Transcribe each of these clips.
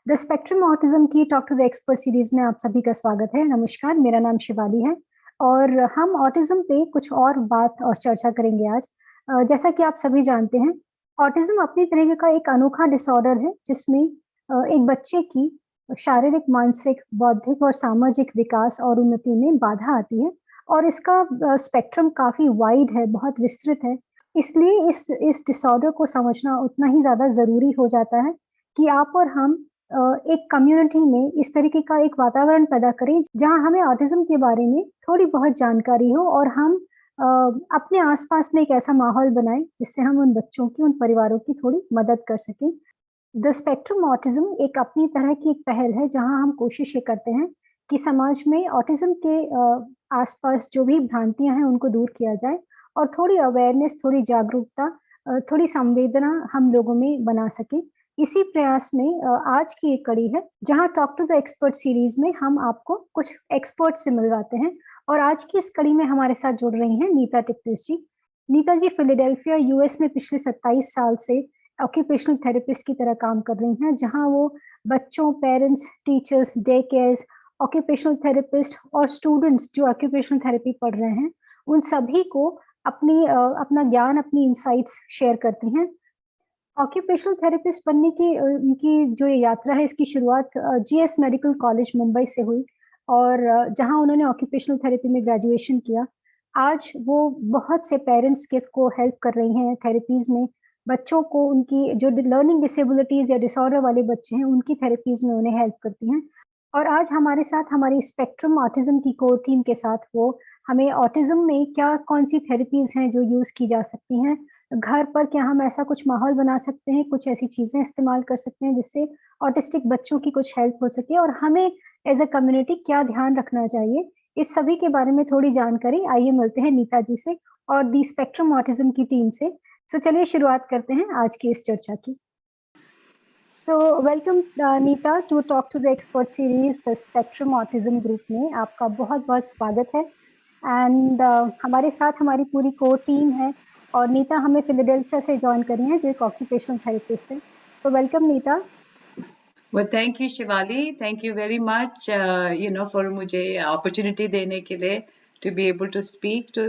The spectrum autism की talk to the expert series में आप सभी का स्वागत है। नमस्कार, मेरा नाम शिवाली है और हम ऑटिज्म पे कुछ और बात और चर्चा करेंगे आज। जैसा कि आप सभी जानते हैं, ऑटिज्म अपनी तरह का एक अनोखा डिसऑर्डर है जिसमें एक बच्चे की शारीरिक, मानसिक, बौद्धिक और सामाजिक विकास और उन्नति में बाधा आती है और इसका स्पेक्ट्रम काफी वाइड है, बहुत विस्तृत है। इसलिए इस डिसऑर्डर को समझना उतना ही ज्यादा जरूरी हो जाता है कि आप और हम एक कम्युनिटी में इस तरीके का एक वातावरण पैदा करें जहां हमें ऑटिज्म के बारे में थोड़ी बहुत जानकारी हो और हम अपने आसपास में एक ऐसा माहौल बनाएं जिससे हम उन बच्चों की, उन परिवारों की थोड़ी मदद कर सकें। द स्पेक्ट्रम ऑटिज्म एक अपनी तरह की एक पहल है जहां हम कोशिश ये करते हैं कि समाज में ऑटिज्म के आसपास जो भी भ्रांतियां हैं उनको दूर किया जाए और थोड़ी अवेयरनेस, थोड़ी जागरूकता, थोड़ी संवेदना हम लोगों में बना सकें। इसी प्रयास में आज की एक कड़ी है जहां talk to the expert series में हम आपको कुछ एक्सपर्ट से मिलवाते हैं और आज की इस कड़ी में हमारे साथ जुड़ रही हैं नीता टिप्टिस जी। नीता जी फिलाडेल्फिया यूएस में पिछले 27 साल से ऑक्यूपेशनल थेरेपिस्ट की तरह काम कर रही हैं, जहां वो बच्चों, parents, teachers, day cares, occupational therapist और स्टूडेंट्स जो ऑक्यूपेशनल थेरेपी पढ़ रहे हैं उन सभी को अपना ज्ञान, अपनी इंसाइट्स शेयर करती हैं। ऑक्यूपेशनल थेरेपिस्ट बनने की उनकी जो ये यात्रा है, इसकी शुरुआत जीएस मेडिकल कॉलेज मुंबई से हुई और जहां उन्होंने ऑक्यूपेशनल थेरेपी में ग्रेजुएशन किया। आज वो बहुत से पेरेंट्स के को हेल्प कर रही हैं थेरेपीज में। बच्चों को, उनकी जो लर्निंग डिसेबिलिटीज या डिसऑर्डर वाले बच्चे हैं उनकी थेरेपीज में उन्हें हेल्प करती हैं। और आज हमारे साथ हमारी स्पेक्ट्रम ऑटिज्म की कोर टीम के साथ वो हमें ऑटिज्म में क्या कौन सी थेरेपीज हैं जो यूज की जा सकती हैं, घर पर क्या हम ऐसा कुछ माहौल बना सकते हैं, कुछ ऐसी चीजें इस्तेमाल कर सकते हैं जिससे ऑटिस्टिक बच्चों की कुछ हेल्प हो सके और हमें एज अ कम्युनिटी क्या ध्यान रखना चाहिए, इस सभी के बारे में थोड़ी जानकारी आइए मिलते हैं नीता जी से और दी स्पेक्ट्रम ऑटिज्म की टीम से। तो चलिए शुरुआत करते हैं आज की इस चर्चा की। So welcome Nita to talk to the expert series the spectrum autism group में आपका बहुत बहुत स्वागत है। एंड हमारे साथ हमारी पूरी कोर टीम है और नीता हमें फिलाडेल्फिया से ज्वाइन करी है जो एक ऑक्यूपेशनल थेरेपिस्ट है। तो welcome Nita. Well, thank you, Shivali. Thank you very much, for मुझे opportunity देने के लिए to be able to speak to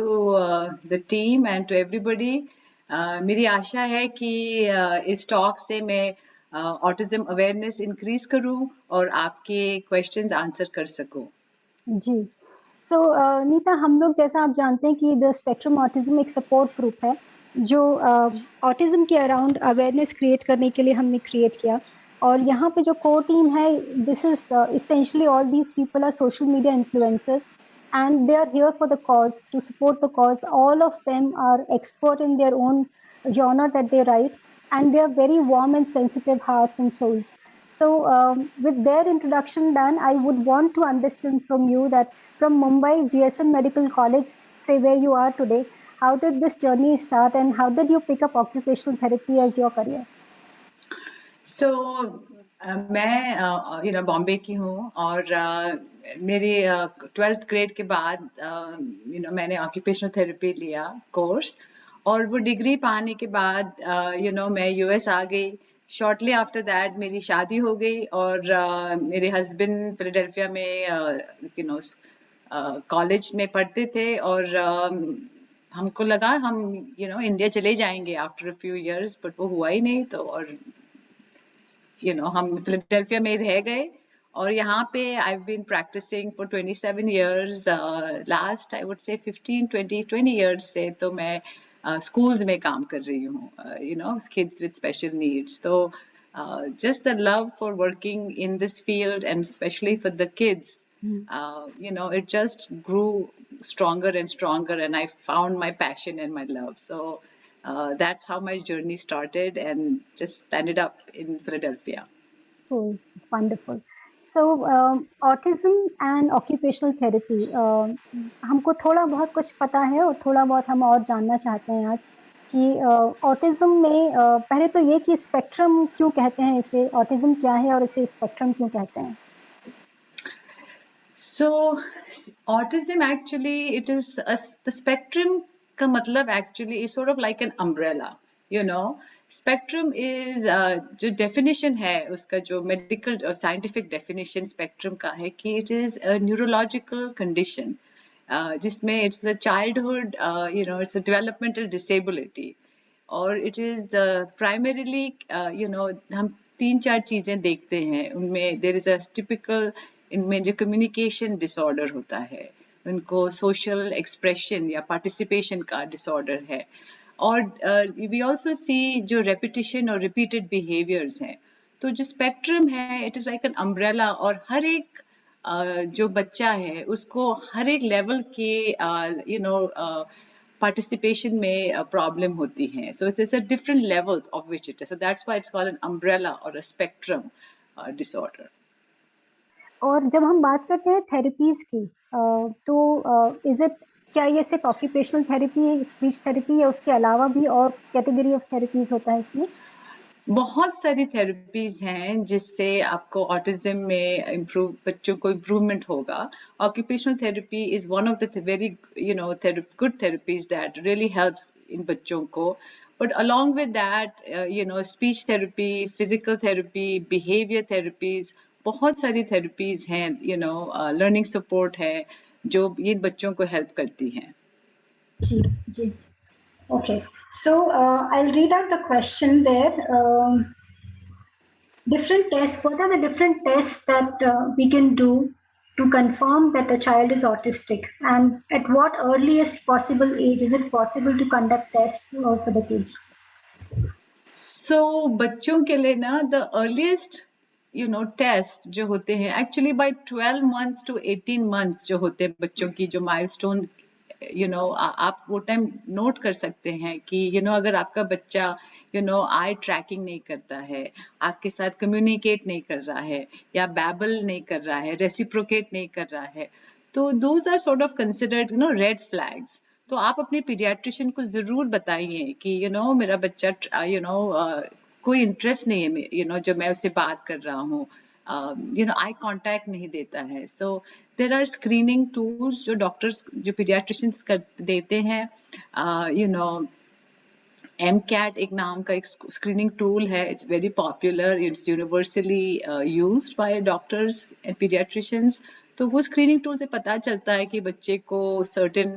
the team and to everybody. मेरी आशा है कि इस talk से मैं autism awareness increase करूं और आपके questions answer कर सकूं। जी। सो नीता, हम लोग, जैसा आप जानते हैं कि द स्पेक्ट्रम ऑटिज्म एक सपोर्ट ग्रुप है जो ऑटिज्म के अराउंड अवेयरनेस क्रिएट करने के लिए हमने क्रिएट किया और यहाँ पे जो कोर टीम है, this is essentially all these people are social media influencers and they are here for the cause, to support the cause. All of them are expert in their own genre that they write and they are very warm and sensitive hearts and souls. So with their introduction done, I would want to understand from you that from Mumbai GSM Medical College, say where you are today, how did this journey start and how did you pick up occupational therapy as your career? So मैं बॉम्बे की हूँ और मेरी 12th grade के बाद मैंने occupational therapy लिया course और वो डिग्री पाने के बाद मैं यूएस आ गई। शॉर्टली आफ्टर दैट मेरी शादी हो गई और मेरे हस्बैंड फिलाडेल्फिया में कॉलेज में पढ़ते थे और हमको लगा हम इंडिया चले जाएंगे after a few years, but वो हुआ ही नहीं। तो और हम फिलाडेल्फिया में रह गए और यहाँ पे I've been practicing for 27 years. Last I would say 15-20 years से तो मैं schools में काम कर रही हूँ, kids with special needs. So just the love for working in this field and especially for the kids, it just grew stronger and stronger and I found my passion and my love. So that's how my journey started and just ended up in Philadelphia. Cool, wonderful. So autism and occupational therapy, हमको थोड़ा बहुत कुछ पता है और थोड़ा बहुत हम और जानना चाहते हैं आज कि ऑटिज्म में पहले तो ये कि स्पेक्ट्रम क्यों कहते हैं इसे, ऑटिज्म क्या है और इसे स्पेक्ट्रम क्यों कहते हैं? So autism actually it is the spectrum का मतलब actually is sort of like an umbrella. you know. Spectrum is जो definition है उसका, जो medical और scientific definition spectrum का है कि it is a neurological condition जिसमें it's a childhood, you know, it's a developmental disability, और it is primarily, you know, हम तीन चार चीजें देखते हैं उनमें. there is a typical, इनमें जो communication disorder होता है, उनको social expression या participation का disorder है, और वी ऑल्सो सी जो रेपिटिशन और रिपीटेड बिहेवियर्स हैं. तो जो स्पेक्ट्रम है it is like an umbrella, और हर एक जो बच्चा है उसको हर एक लेवल के यू नो पार्टिसिपेशन में प्रॉब्लम होती हैं. So it's a different levels of which it is. So that's why it's called an umbrella और अ स्पेक्ट्रम डिसऑर्डर. और जब हम बात करते हैं थेरेपीज की, तो इज इट, क्या ये सिर्फ ऑक्यूपेशनल थेरेपी, स्पीच थेरेपी, या उसके अलावा भी और कैटेगरी ऑफ थेरेपीज होता है इसमें? बहुत सारी थेरेपीज हैं जिससे आपको ऑटिज्म में इम्प्रूव, बच्चों को इम्प्रूवमेंट होगा. Occupational therapy is one of the very you know good therapies that really helps in बच्चों को. But along with that you know speech therapy, physical therapy, behaviour therapies, बहुत सारी थेरेपीज हैं, you know learning support है जो ये बच्चों को हेल्प करती हैं. जी जी. Okay, so I'll read out the question there. Different tests, what are the different tests that we can do to confirm that a child is autistic? And at what earliest possible age is it possible to conduct tests for the kids? So बच्चों के लिए ना the earliest you know test जो होते हैं actually by 12 months to 18 months जो होते हैं बच्चों की जो माइलस्टोन, यू नो आप वो टाइम नोट कर सकते हैं कि यू नो अगर आपका बच्चा यू नो आई ट्रैकिंग नहीं करता है, आपके साथ कम्युनिकेट नहीं कर रहा है, या बैबल नहीं कर रहा है, रेसिप्रोकेट नहीं कर रहा है, तो those are sort of considered you know red flags. तो आप अपने पीडियाट्रिशियन को जरूर बताइए कि यू नो मेरा बच्चा यू नो कोई इंटरेस्ट नहीं है, यू नो जो मैं उससे बात कर रहा हूँ, यू नो आई कांटेक्ट नहीं देता है. सो देर आर स्क्रीनिंग टूल्स जो डॉक्टर्स, जो पीडियाट्रिशियंस कर देते हैं. यू नो MCAT एक नाम का एक स्क्रीनिंग टूल है. It's very popular, it's universally used by doctors and paediatricians. तो वो स्क्रीनिंग टूल से पता चलता है कि बच्चे को सर्टेन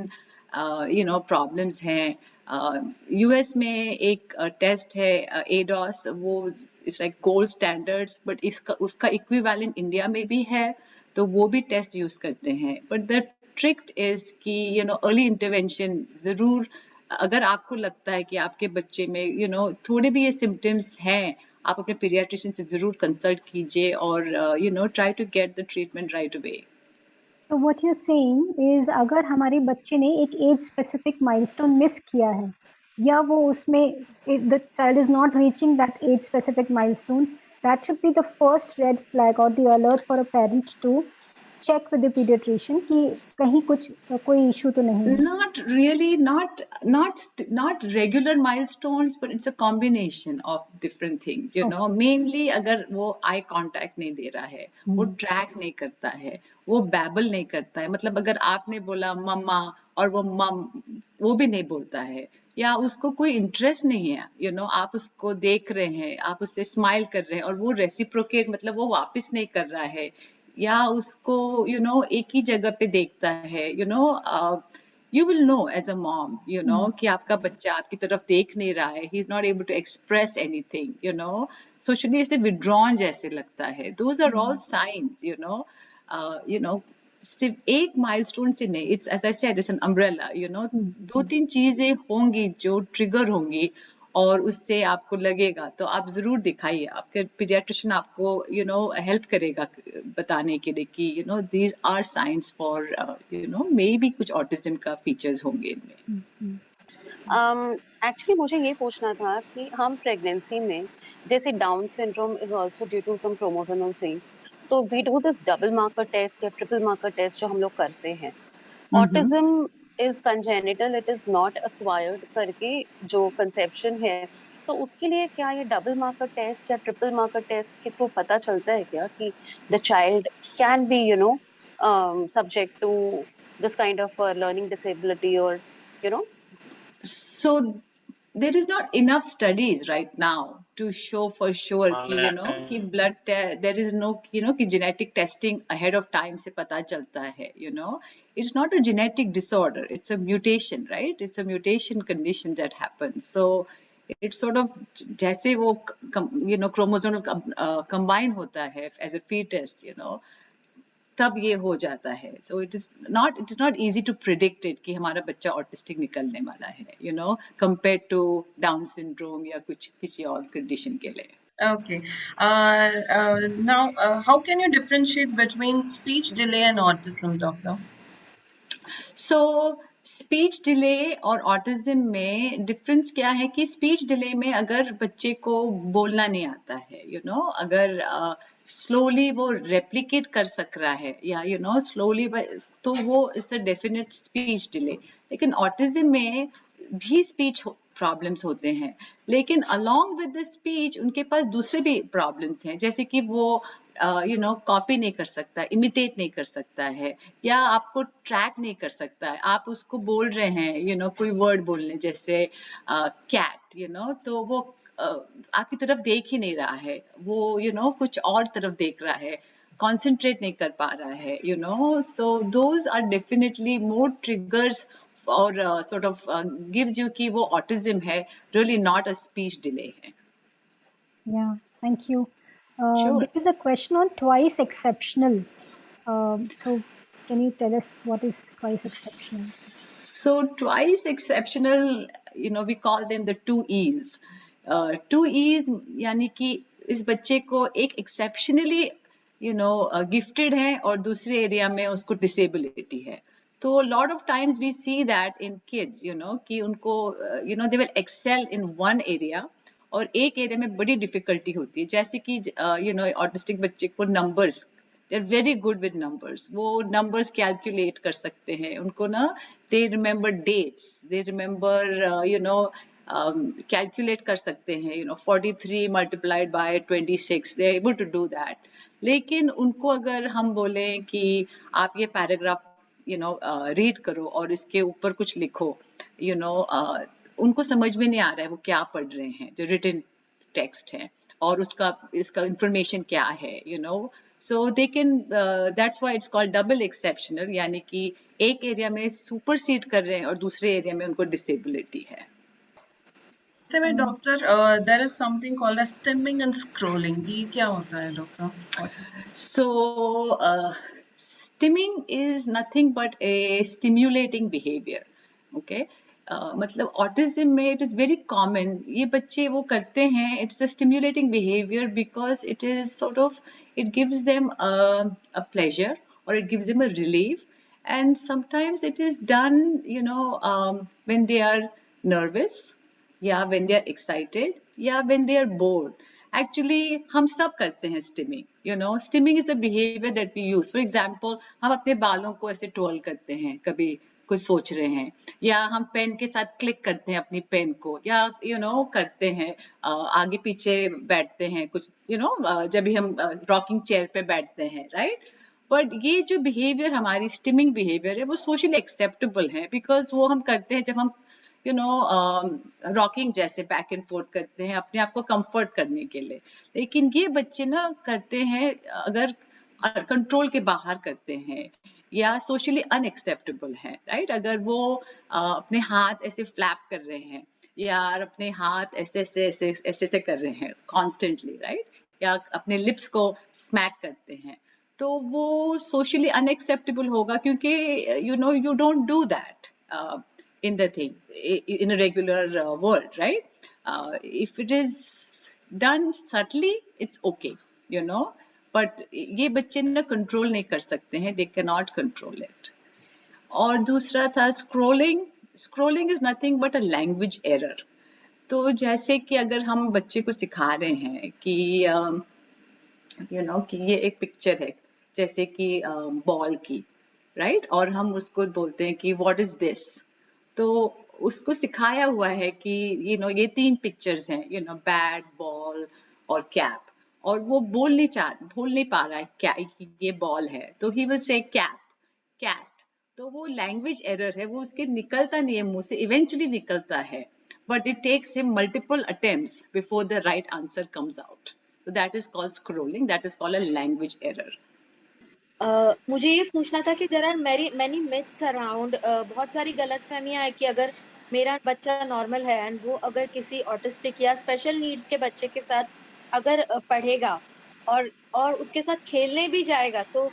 यू नो प्रॉब्लम्स हैं. यूएस में एक टेस्ट है ADOS, वो it's like gold standards, but इसका उसका इक्विवेलेंट इंडिया में भी है, तो वो भी टेस्ट यूज करते हैं. बट द ट्रिक इज कि यू नो अर्ली इंटरवेंशन जरूर, अगर आपको लगता है कि आपके बच्चे में यू नो थोड़े भी ये सिम्टम्स हैं, आप अपने पीडियाट्रिशियन से जरूर कंसल्ट कीजिए और you know try to get the treatment right away. So what you're saying is अगर हमारे बच्चे ने एक एज स्पेसिफिक माइलस्टोन मिस किया है, या वो उसमें the child is not reaching that age specific milestone, that should be the first red flag or the alert for a parent to check with the pediatrician कि कहीं कुछ कोई issue तो नहीं है. Not really, not regular milestones, but it's a combination of different things, you know. Mainly अगर वो eye contact नहीं दे रहा है, वो track नहीं करता है, वो babble नहीं करता है, मतलब अगर आपने बोला मम्मा और वो मम वो भी नहीं बोलता है, या उसको कोई इंटरेस्ट नहीं है, यू नो आप उसको देख रहे हैं, आप उससे स्माइल कर रहे हैं और वो रेसिप्रोकेट मतलब वो वापस नहीं कर रहा है, या उसको यू नो एक ही जगह पे देखता है, you know you will know as a mom, you know, कि आपका बच्चा आपकी तरफ देख नहीं रहा है, he is not able to express anything, you know, socially ऐसे withdrawn जैसे लगता है. Those are all signs, you know, सिर्फ एक माइलस्टोन से नहीं, it's as I said it's an umbrella, you know. दो तीन चीजें होंगी जो ट्रिगर होंगी और उससे आपको लगेगा, तो आप जरूर दिखाइए. आपके पीडियाट्रिशियन आपको यू नो हेल्प करेगा बताने के लिए कि you know these are signs for you know maybe कुछ ऑटिज्म का फीचर्स होंगे इनमें. एक्चुअली मुझे ये पूछना था कि हम प्रेगनेंसी में, जैसे Down syndrome is also due to some chromosomal thing, तो we do this double marker test या ट्रिपल मार्कर टेस्ट जो हम लोग करते हैं. Autism is congenital, it is not acquired करके जो कंसेप्शन है, तो उसके लिए क्या ये डबल मार्कर टेस्ट या ट्रिपल मार्कर टेस्ट के थ्रू पता चलता है क्या कि the child can be you know subject to this kind of learning disability और you no? So there is not enough studies right now to show for sure कि कि blood there is no कि genetic testing ahead of time से पता चलता है it's not a genetic disorder, it's a mutation, right? It's a mutation condition that happens. So it's sort of जैसे वो chromosome combine होता है as a fetus तब ये हो जाता है. So it is not easy to predict it कि हमारा बच्चा ऑटिस्टिक निकलने वाला है compared to Down syndrome या कुछ किसी और condition के लिए. Okay. Now, how can you differentiate between speech delay and autism, doctor? So speech delay और ऑटिज्म में डिफरेंस क्या है कि स्पीच डिले में अगर बच्चे को बोलना नहीं आता है अगर स्लोली वो रेप्लिकेट कर सक रहा है या स्लोली तो वो it's a definite speech delay. लेकिन ऑटिज्म में भी स्पीच प्रॉब्लम्स होते हैं लेकिन अलोंग विद द स्पीच उनके पास दूसरे भी प्रॉब्लम्स हैं जैसे कि वो कॉपी नहीं कर सकता, इमिटेट नहीं कर सकता है या आपको ट्रैक नहीं कर सकता है. आप उसको बोल रहे हैं कोई वर्ड बोलने जैसे कैट तो वो आपकी तरफ देख ही नहीं रहा है, वो कुछ और तरफ देख रहा है, concentrate नहीं कर पा रहा है so those are definitely more triggers or sort of gives you कि वो autism है, really not a speech delay है. Yeah, thank you. Sure. There is a question on twice exceptional. So can you tell us what is twice exceptional? So twice exceptional, we call them the 2 E's. 2 E's यानी कि इस बच्चे को एक exceptionally gifted है और दूसरे area में उसको disability है. तो lot of times we see that in kids कि उनको they will excel in one area और एक एरिया में बड़ी डिफिकल्टी होती है जैसे कि ऑटिस्टिक बच्चे को numbers, they are very good with numbers, वो नंबर्स कैलकुलेट कर सकते हैं, उनको they remember dates, they remember calculate कर सकते हैं 43 multiplied by 26, they able to do that. लेकिन उनको अगर हम बोलें कि आप ये पैराग्राफ रीड करो और इसके ऊपर कुछ लिखो उनको समझ में नहीं आ रहा है वो क्या पढ़ रहे हैं, जो रिटन टेक्स्ट है और इसका इंफॉर्मेशन क्या है so they can that's why it's called double exceptional यानी कि एक एरिया में सुपरसीड कर रहे हैं और दूसरे एरिया में उनको डिसेबिलिटी है. Doctor, there is something called as stimming and scrolling. ये क्या होता है doctor? So stimming is nothing but a stimulating behavior. Okay. मतलब ऑटिज्म में इट इज़ वेरी कॉमन, ये बच्चे वो करते हैं, it's a stimulating behaviour because it is sort of it gives them a pleasure और it gives them a relief and sometimes it is done when they are nervous या when they are excited या when they are bored. Actually हम सब करते हैं stimming stimming is a behaviour that we use. For example हम अपने बालों को ऐसे ट्रोल करते हैं, कभी कुछ सोच रहे हैं, या हम पेन के साथ क्लिक करते हैं अपनी पेन को, या करते हैं आगे पीछे बैठते हैं कुछ जब भी हम रॉकिंग चेयर पे बैठते हैं, राइट. बट ये जो बिहेवियर हमारी स्टिमिंग बिहेवियर है वो सोशली एक्सेप्टेबल है बिकॉज वो हम करते हैं जब हम रॉकिंग जैसे बैक एंड फोर्थ करते हैं अपने आप को कंफर्ट करने के लिए. लेकिन ये बच्चे करते हैं अगर कंट्रोल के बाहर करते हैं या सोशली अनएक्सेप्टेबल है, राइट. अगर वो अपने हाथ ऐसे फ्लैप कर रहे हैं या अपने हाथ ऐसे ऐसे ऐसे ऐसे ऐसे कर रहे हैं कॉन्स्टेंटली, राइट, या अपने लिप्स को स्मैक करते हैं, तो वो सोशली अनएक्सेप्टेबल होगा क्योंकि you don't do that in the thing in a regular world, right. If it is done subtly it's okay but ये बच्चे कंट्रोल नहीं कर सकते हैं, they cannot control it. और दूसरा था scrolling. Scrolling is nothing but a language error. तो जैसे कि अगर हम बच्चे को सिखा रहे हैं कि कि ये एक पिक्चर है जैसे कि बॉल की, राइट, और हम उसको बोलते हैं कि व्हाट इज दिस, तो उसको सिखाया हुआ है कि ये 3 पिक्चर्स हैं बैट, बॉल और कैप, और वो बोल नहीं पा रहा है क्या ये बॉल है, तो he will say cap, cat. तो वो लैंग्वेज एरर है, वो उसके निकलता नहीं है मुंह से, इवेंचुअली निकलता है but it takes him multiple attempts before the right answer comes out. So that is called scrolling. That is called a language error. मुझे ये पूछना था कि there are many myths around, बहुत सारी गलतफहमियां है कि अगर मेरा बच्चा नॉर्मल है एंड वो अगर किसी ऑटिस्टिक या स्पेशल नीड्स के बच्चे के साथ अगर पढ़ेगा और उसके साथ खेलने भी जाएगा तो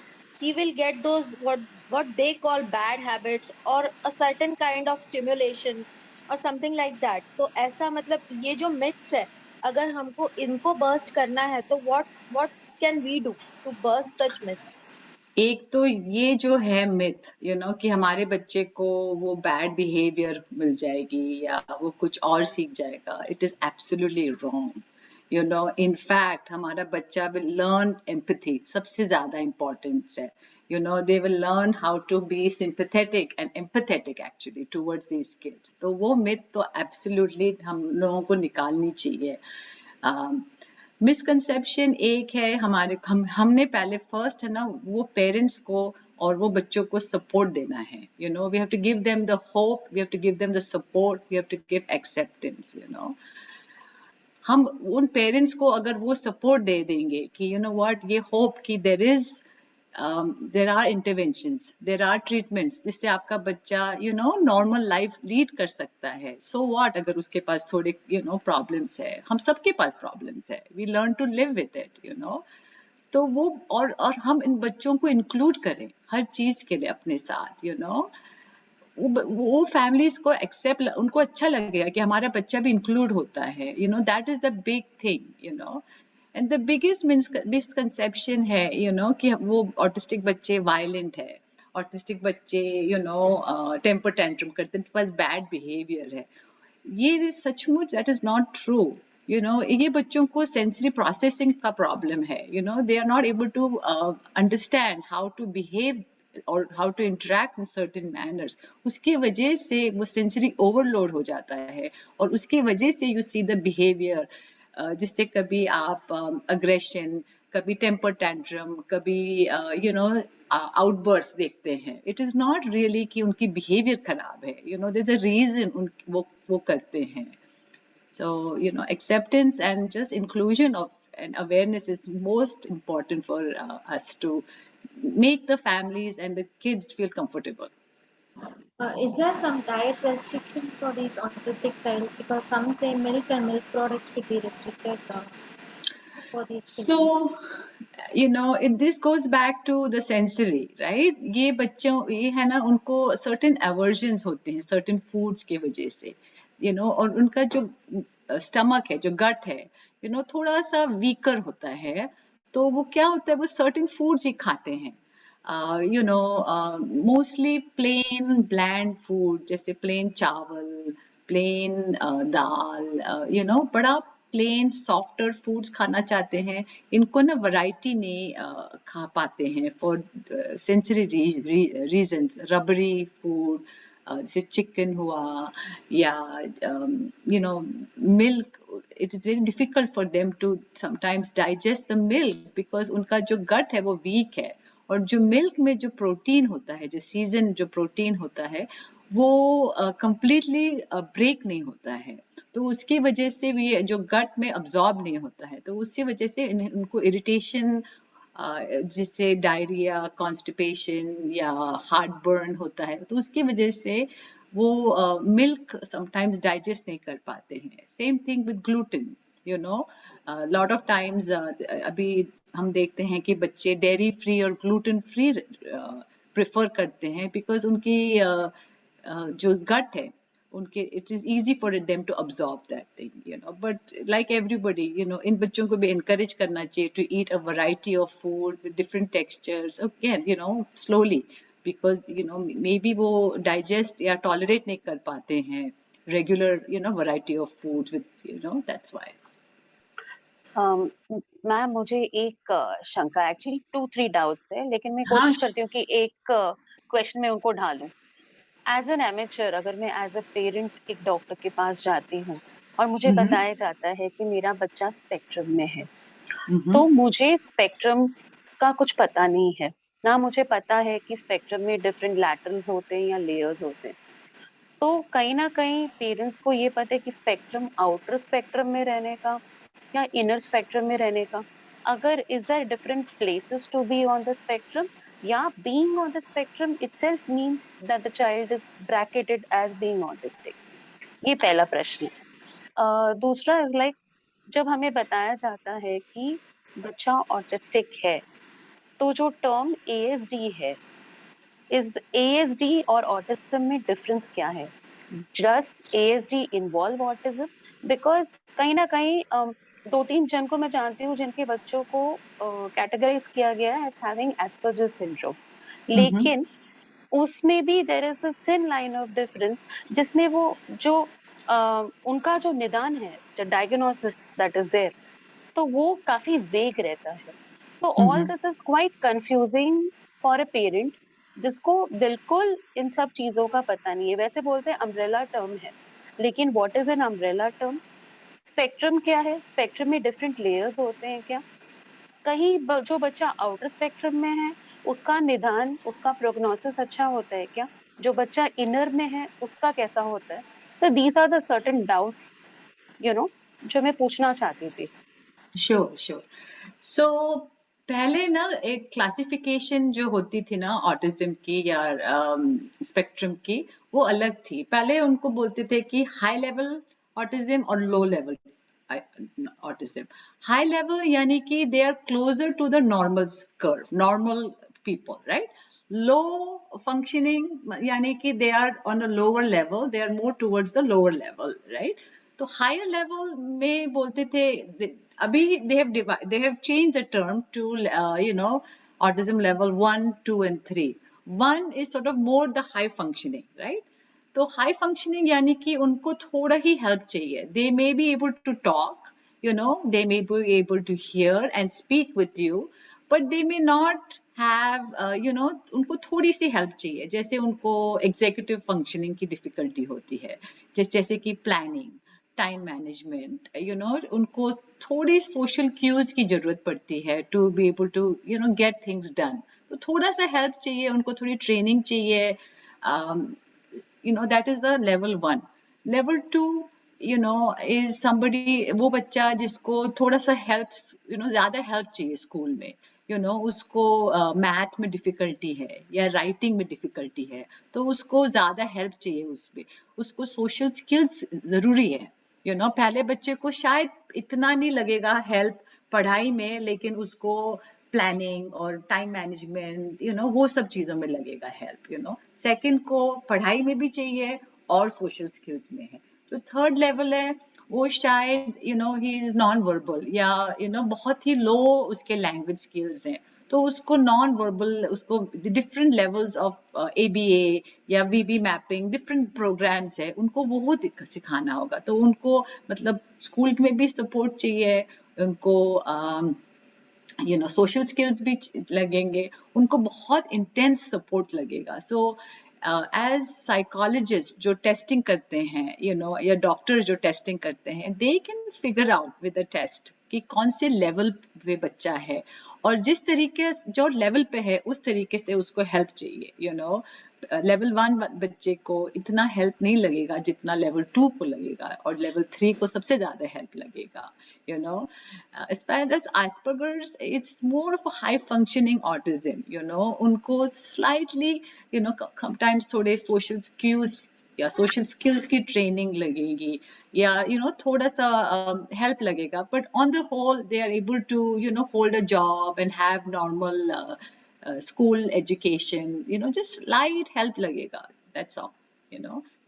he will get those what they call bad habits और a certain kind of stimulation और समथिंग लाइक दैट। तो ऐसा मतलब ये जो मिथ्स है, अगर हमको इनको बर्स्ट करना है तो what can we do to burst such myths? एक तो ये जो है मिथ कि हमारे बच्चे को वो बैड बिहेवियर मिल जाएगी या वो कुछ और सीख जाएगा, it is absolutely wrong. In fact हमारा बच्चा विल लर्न एम्पैथी, सबसे ज्यादा इम्पोर्टेंस है। they will learn how to be sympathetic and empathetic actually towards these kids. तो वो myth तो absolutely हम लोगों को निकालनी चाहिए। मिसकंसेप्शन एक है हमारे, हमने पहले फर्स्ट है ना वो पेरेंट्स को और वो बच्चों को सपोर्ट देना है। We have to give them the hope, we have to give them the support, we have to give acceptance. हम उन पेरेंट्स को अगर वो सपोर्ट दे देंगे कि व्हाट, ये होप कि there are interventions, there are treatments जिससे आपका बच्चा नॉर्मल लाइफ लीड कर सकता है। सो व्हाट अगर उसके पास थोड़े प्रॉब्लम्स है, हम सबके पास प्रॉब्लम्स है, we learn to live with it. तो वो और हम इन बच्चों को इंक्लूड करें हर चीज के लिए अपने साथ। वो फैमिलीज को एक्सेप्ट, उनको अच्छा लगेगा कि हमारा बच्चा भी इंक्लूड होता है। That is the big thing. And the biggest misconception है कि वो ऑटिस्टिक बच्चे वायलेंट है, ऑटिस्टिक बच्चे टेम्पर टेंट्रम करते हैं, उनके पास बैड बिहेवियर है। ये सचमुच दैट इज नॉट ट्रू। ये बच्चों को सेंसरी प्रोसेसिंग का प्रॉब्लम है। They are not able to understand how to behave और how to interact in certain manners. उसकी वजह से वो सेंसरी ओवरलोड हो जाता है और उसकी वजह से यू सी द बिहेवियर, जिससे कभी आप अग्रेशन, कभी टेम्पर टेंट्रम, कभी आउटबर्स्ट देखते हैं। इट इज नॉट रियली कि उनकी बिहेवियर खराब है, देयर इज अ रीजन वो करते हैं। So acceptance and just inclusion of and awareness is most important for us to make the families and the kids feel comfortable. Is there some diet restrictions for these autistic child? Because some say milk and milk products should be restricted for these children. So this goes back to the sensory, right? ये बच्चों ये है ना, उनको certain aversions होते हैं certain foods की वजह से, और उनका जो स्टमक है, जो गट है, थोड़ा सा वीकर होता है। तो वो क्या होता है, वो सर्टेन फूड्स ही खाते हैं। मोस्टली प्लेन ब्लैंड फूड, जैसे प्लेन चावल, प्लेन दाल, बड़ा प्लेन सॉफ्टर फूड्स खाना चाहते हैं। इनको ना वैरायटी नहीं खा पाते हैं for sensory reasons. Rubbery food जैसे चिकन हुआ या milk, it is very difficult for them to sometimes digest the milk because उनका जो गट है वो वीक है। और जो मिल्क में जो प्रोटीन होता है, जो सीजन जो प्रोटीन होता है, वो कंप्लीटली ब्रेक नहीं होता है। तो उसकी वजह से भी जो गट में अब्जॉर्ब नहीं होता है, तो उसकी वजह से उनको इरिटेशन, जिससे डायरिया, कॉन्स्टिपेशन या हार्ट बर्न होता है। तो उसकी वजह से वो मिल्क समटाइम्स डाइजेस्ट नहीं कर पाते हैं। Same thing with gluten, lot of times अभी हम देखते हैं कि बच्चे डेयरी फ्री और ग्लूटेन फ्री प्रेफर करते हैं बिकॉज उनकी जो गट है उनके, it is easy for them to absorb that thing. But like everybody, इन बच्चों को भी encourage करना चाहिए to eat a variety of food with different textures again, slowly, because maybe वो डाइजेस्ट या टॉलरेट नहीं कर पाते हैं regular variety of food with that's why. Ma'am मुझे एक शंका, एक्चुअली 2-3 डाउट्स है, लेकिन मैं कोशिश करती हूँ कि एक क्वेश्चन में उनको ढालूं। एज एन एमेचर, अगर मैं एज अ पेरेंट एक डॉक्टर के पास जाती हूँ और मुझे बताया जाता है कि मेरा बच्चा स्पेक्ट्रम में है, तो मुझे स्पेक्ट्रम का कुछ पता नहीं है, ना मुझे पता है कि स्पेक्ट्रम में डिफरेंट लैटरल्स होते हैं या लेयर्स होते हैं। तो कहीं ना कहीं पेरेंट्स को ये पता है कि स्पेक्ट्रम आउटर स्पेक्ट्रम में रहने का या इनर स्पेक्ट्रम में रहने का, अगर is there different places to be on the spectrum, या being on the spectrum itself means that the child is bracketed as being autistic. ये पहला प्रश्न है। दूसरा इज लाइक, जब हमें बताया जाता है कि बच्चा ऑटिस्टिक है, तो जो टर्म एएसडी है, इस एएसडी और ऑटिज्म में डिफरेंस क्या है? डस एएसडी इन्वॉल्व ऑटिज्म? बिकॉज कहीं ना कहीं दो तीन जन को मैं जानती हूँ जिनके बच्चों को कैटेगराइज किया गया है एज हैविंग एस्पर्जर सिंड्रोम, लेकिन उसमें भी there is a thin line of difference, जिसमें वो जो उनका जो निदान है, जो डायग्नोसिस दैट इज देयर, तो वो काफी वेग रहता है। तो all this is quite confusing for a parent जिसको बिल्कुल इन सब चीजों का पता नहीं है। वैसे बोलते हैं अम्ब्रेला टर्म है, लेकिन what is an umbrella term? Spectrum क्या है? स्पेक्ट्रम में डिफरेंट लेयर्स होते हैं क्या? कहीं जो बच्चा आउटर स्पेक्ट्रम में है उसका निदान, उसका प्रोग्नोसिस अच्छा होता है क्या? जो बच्चा इनर में है उसका कैसा होता है? तो these are the certain doubts, जो मैं पूछना चाहती थी। Sure sure. सो पहले ना एक क्लासिफिकेशन जो होती थी ना ऑटिज्म की या स्पेक्ट्रम की, वो अलग थी। पहले उनको बोलते थे कि हाई लेवल ऑटिज्म और low level autism. High level यानी कि they are closer to the normal curve, normal people, right. Low functioning यानी कि they are on a lower level, they are more towards the lower level, right. तो higher level में बोलते थे, अभी they have changed the term to autism level 1, 2 and 3. 1 is sort of more the high functioning, right? तो high functioning यानी कि उनको थोड़ा ही हेल्प चाहिए। They may be able to talk, they may be able to hear and speak with you, but they may not have उनको थोड़ी सी help चाहिए। जैसे उनको एग्जीक्यूटिव फंक्शनिंग की डिफिकल्टी होती है, जैसे कि प्लानिंग, टाइम मैनेजमेंट, उनको थोड़ी सोशल क्यूज की जरूरत पड़ती है to be able to get things done. तो थोड़ा सा हेल्प चाहिए उनको, थोड़ी ट्रेनिंग चाहिए। that is the level 1. Level 2 is somebody, वो बच्चा जिसको थोड़ा सा हेल्प, ज्यादा हेल्प चाहिए स्कूल में। उसको मैथ में डिफिकल्टी है या राइटिंग में डिफिकल्टी है, तो उसको ज्यादा हेल्प चाहिए उसमें। उसको सोशल स्किल्स जरूरी है। पहले बच्चे को शायद इतना नहीं लगेगा हेल्प पढ़ाई में, लेकिन उसको प्लानिंग और टाइम मैनेजमेंट, वो सब चीजों में लगेगा हेल्प। सेकंड को पढ़ाई में भी चाहिए और सोशल स्किल्स में है। जो थर्ड लेवल है वो शायद ही इज नॉन वर्बल, या बहुत ही लो उसके लैंग्वेज स्किल्स हैं, तो उसको नॉन वर्बल, उसको डिफरेंट लेवल्स ऑफ ABA या VB मैपिंग, डिफरेंट प्रोग्राम्स है, उनको वो सिखाना होगा। तो उनको मतलब स्कूल में भी सपोर्ट चाहिए, उनको सोशल स्किल्स भी लगेंगे, उनको बहुत इंटेंस सपोर्ट लगेगा। सो एज साइकोलॉजिस्ट जो टेस्टिंग करते हैं, या डॉक्टर जो टेस्टिंग करते हैं, they can figure out with a test कि कौन से लेवल पे बच्चा है, और जिस तरीके जो लेवल पे है उस तरीके से उसको हेल्प चाहिए। लेवल 1 बच्चे को इतना हेल्प नहीं लगेगा जितना लेवल 2 को लगेगा, और लेवल 3 को सबसे ज्यादा हेल्प लगेगा। as far as Asperger's, it's more of a high functioning autism, उनको slightly, sometimes थोड़े social cues या सोशल स्किल्स की ट्रेनिंग लगेगी, या थोड़ा सा हेल्प लगेगा, but on the whole they are able to hold a job and have normal school education, just light help लगेगा, दैट्स ऑल।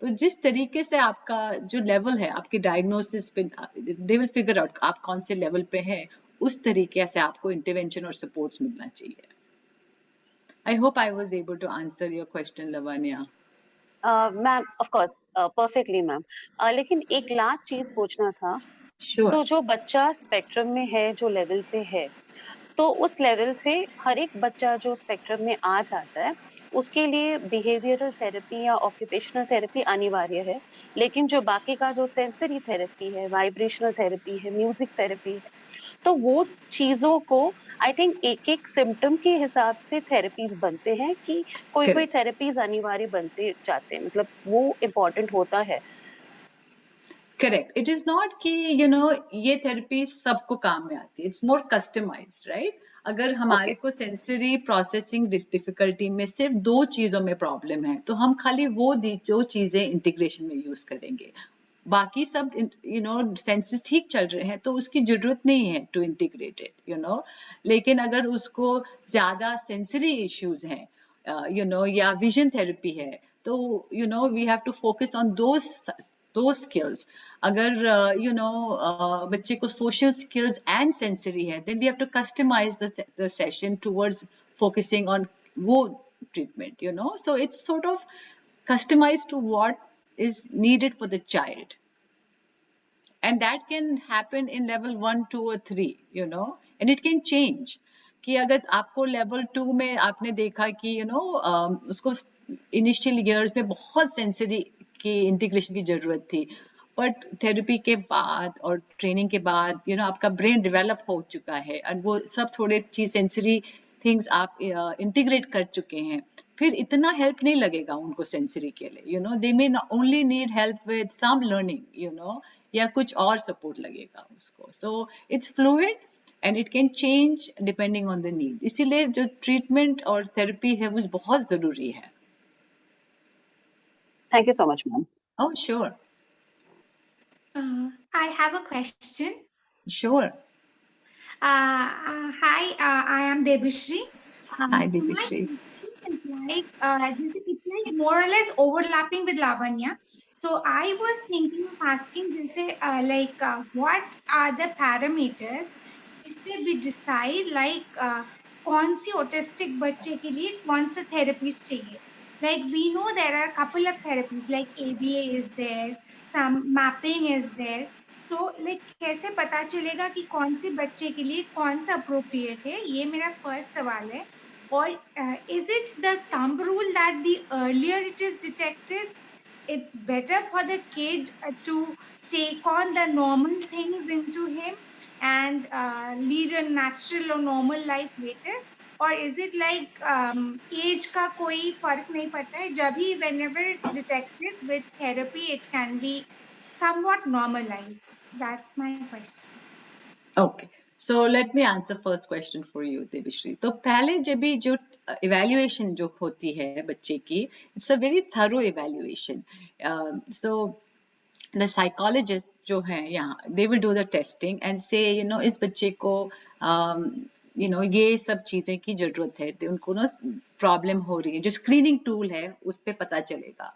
तो जिस तरीके से आपका जो लेवल है आपकी डायग्नोसिस पे, दे विल फिगर आउट आप कौन से लेवल पे हैं, उस तरीके से आपको इंटरवेंशन और सपोर्ट्स मिलना चाहिए। I hope I was able to answer your question, Lavanya. Ma'am of course perfectly ma'am, लेकिन एक लास्ट चीज पूछना था। श्योर। तो जो बच्चा स्पेक्ट्रम में है, जो लेवल पे है, तो उस लेवल से हर एक बच्चा जो स्पेक्ट्रम में आ जाता है उसके लिए बिहेवियरल थेरेपी या ऑक्यूपेशनल थेरेपी अनिवार्य है, लेकिन जो बाकी का जो सेंसरी थेरेपी है, वाइब्रेशनल थेरेपी है, म्यूजिक थेरेपी है, तो वो चीजों को आई थिंक एक एक सिम्टम के हिसाब से थेरेपीज बनते हैं कि कोई कोई करेक्ट थेरेपीज अनिवार्य बनते जाते हैं, मतलब वो इम्पोर्टेंट होता है। करेक्ट इट इज नॉट कि ये थेरेपी सबको काम में आती है, इट्स मोर कस्टमाइज्ड राइट। अगर ओके हमारे को सेंसरी प्रोसेसिंग डिफिकल्टी में सिर्फ 2 चीजों में प्रॉब्लम है तो हम खाली वो जो चीजें इंटीग्रेशन में यूज करेंगे, बाकी सब सेंसेस ठीक चल रहे हैं तो उसकी जरूरत नहीं है टू इंटीग्रेट इट लेकिन अगर उसको ज्यादा सेंसरी इश्यूज हैं या विजन थेरेपी है तो we have to focus on दो स्किल्स। अगर बच्चे को सोशल स्किल्स एंड सेंसरी है then we have to customize the session towards focusing on वो treatment so it's sort of customized to what is needed for the child, and that can happen in level 1 2 or 3 and it can change कि अगर आपको level 2 में आपने देखा कि उसको initial years में बहुत सेंसरी की इंटीग्रेशन की जरूरत थी, बट थेरेपी के बाद और ट्रेनिंग के बाद आपका ब्रेन डेवलप हो चुका है और वो सब थोड़े चीज सेंसरी थिंग्स आप इंटीग्रेट कर चुके हैं, फिर इतना हेल्प नहीं लगेगा उनको सेंसरी के लिए they may only need help with some learning या कुछ और सपोर्ट लगेगा उसको। So it's fluid and it can change depending on the need, इसीलिए जो ट्रीटमेंट और थेरेपी है वो बहुत जरूरी है। Thank you so much ma'am. Oh sure I have a question. Sure. Hi, I am Debishri. Hi So my Divyashree. question is it's like more or less overlapping with Lavanya. So I was thinking of asking what are the parameters जिससे we decide कौन सी autistic बच्चे के लिए कौन सा therapies चाहिए? Like we know there are a couple of therapies like ABA is there, some mapping is there. So कैसे पता चलेगा कि कौन से बच्चे के लिए कौन सा appropriate है? ये मेरा first सवाल है। Or is it the thumb rule that the earlier it is detected, it's better for the kid to take on the normal things into him and lead a natural or normal life later? Or is it age का कोई फर्क नहीं पड़ता है, जब भी whenever it's detected with therapy it can be somewhat normalized? That's my question. Okay so let me answer first question for you Devishree. तो पहले जब भी जो इवैल्यूएशन जो होती है बच्चे की, it's a very thorough evaluation. So the psychologist जो है यहाँ they will do the testing and से इस बच्चे को ये सब चीजें की जरूरत है, तो उनको प्रॉब्लम हो रही है, जो स्क्रीनिंग टूल है उस पर पता चलेगा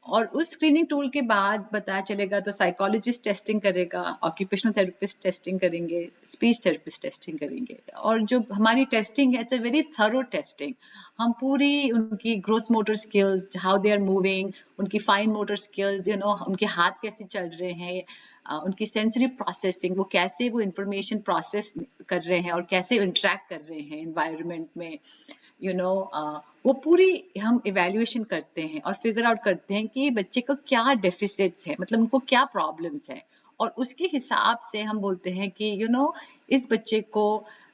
और उस स्क्रीनिंग टूल के बाद पता चलेगा तो साइकोलॉजिस्ट टेस्टिंग करेगा, ऑक्यूपेशनल थेरेपिस्ट टेस्टिंग करेंगे, स्पीच थेरेपिस्ट टेस्टिंग करेंगे। और जो हमारी टेस्टिंग है it's a very thorough testing. हम पूरी उनकी gross motor skills, how they are moving, उनकी फाइन मोटर स्किल्स, उनके हाथ कैसे चल रहे हैं, उनकी सेंसरी प्रोसेसिंग, वो कैसे वो इंफॉर्मेशन प्रोसेस कर रहे हैं और कैसे इंटरेक्ट कर रहे हैं एनवायरनमेंट में, वो पूरी हम इवैल्यूएशन करते हैं और फिगर आउट करते हैं कि बच्चे को क्या डेफिसिट्स है, मतलब उनको क्या प्रॉब्लम्स है, और उसके हिसाब से हम बोलते हैं कि इस बच्चे को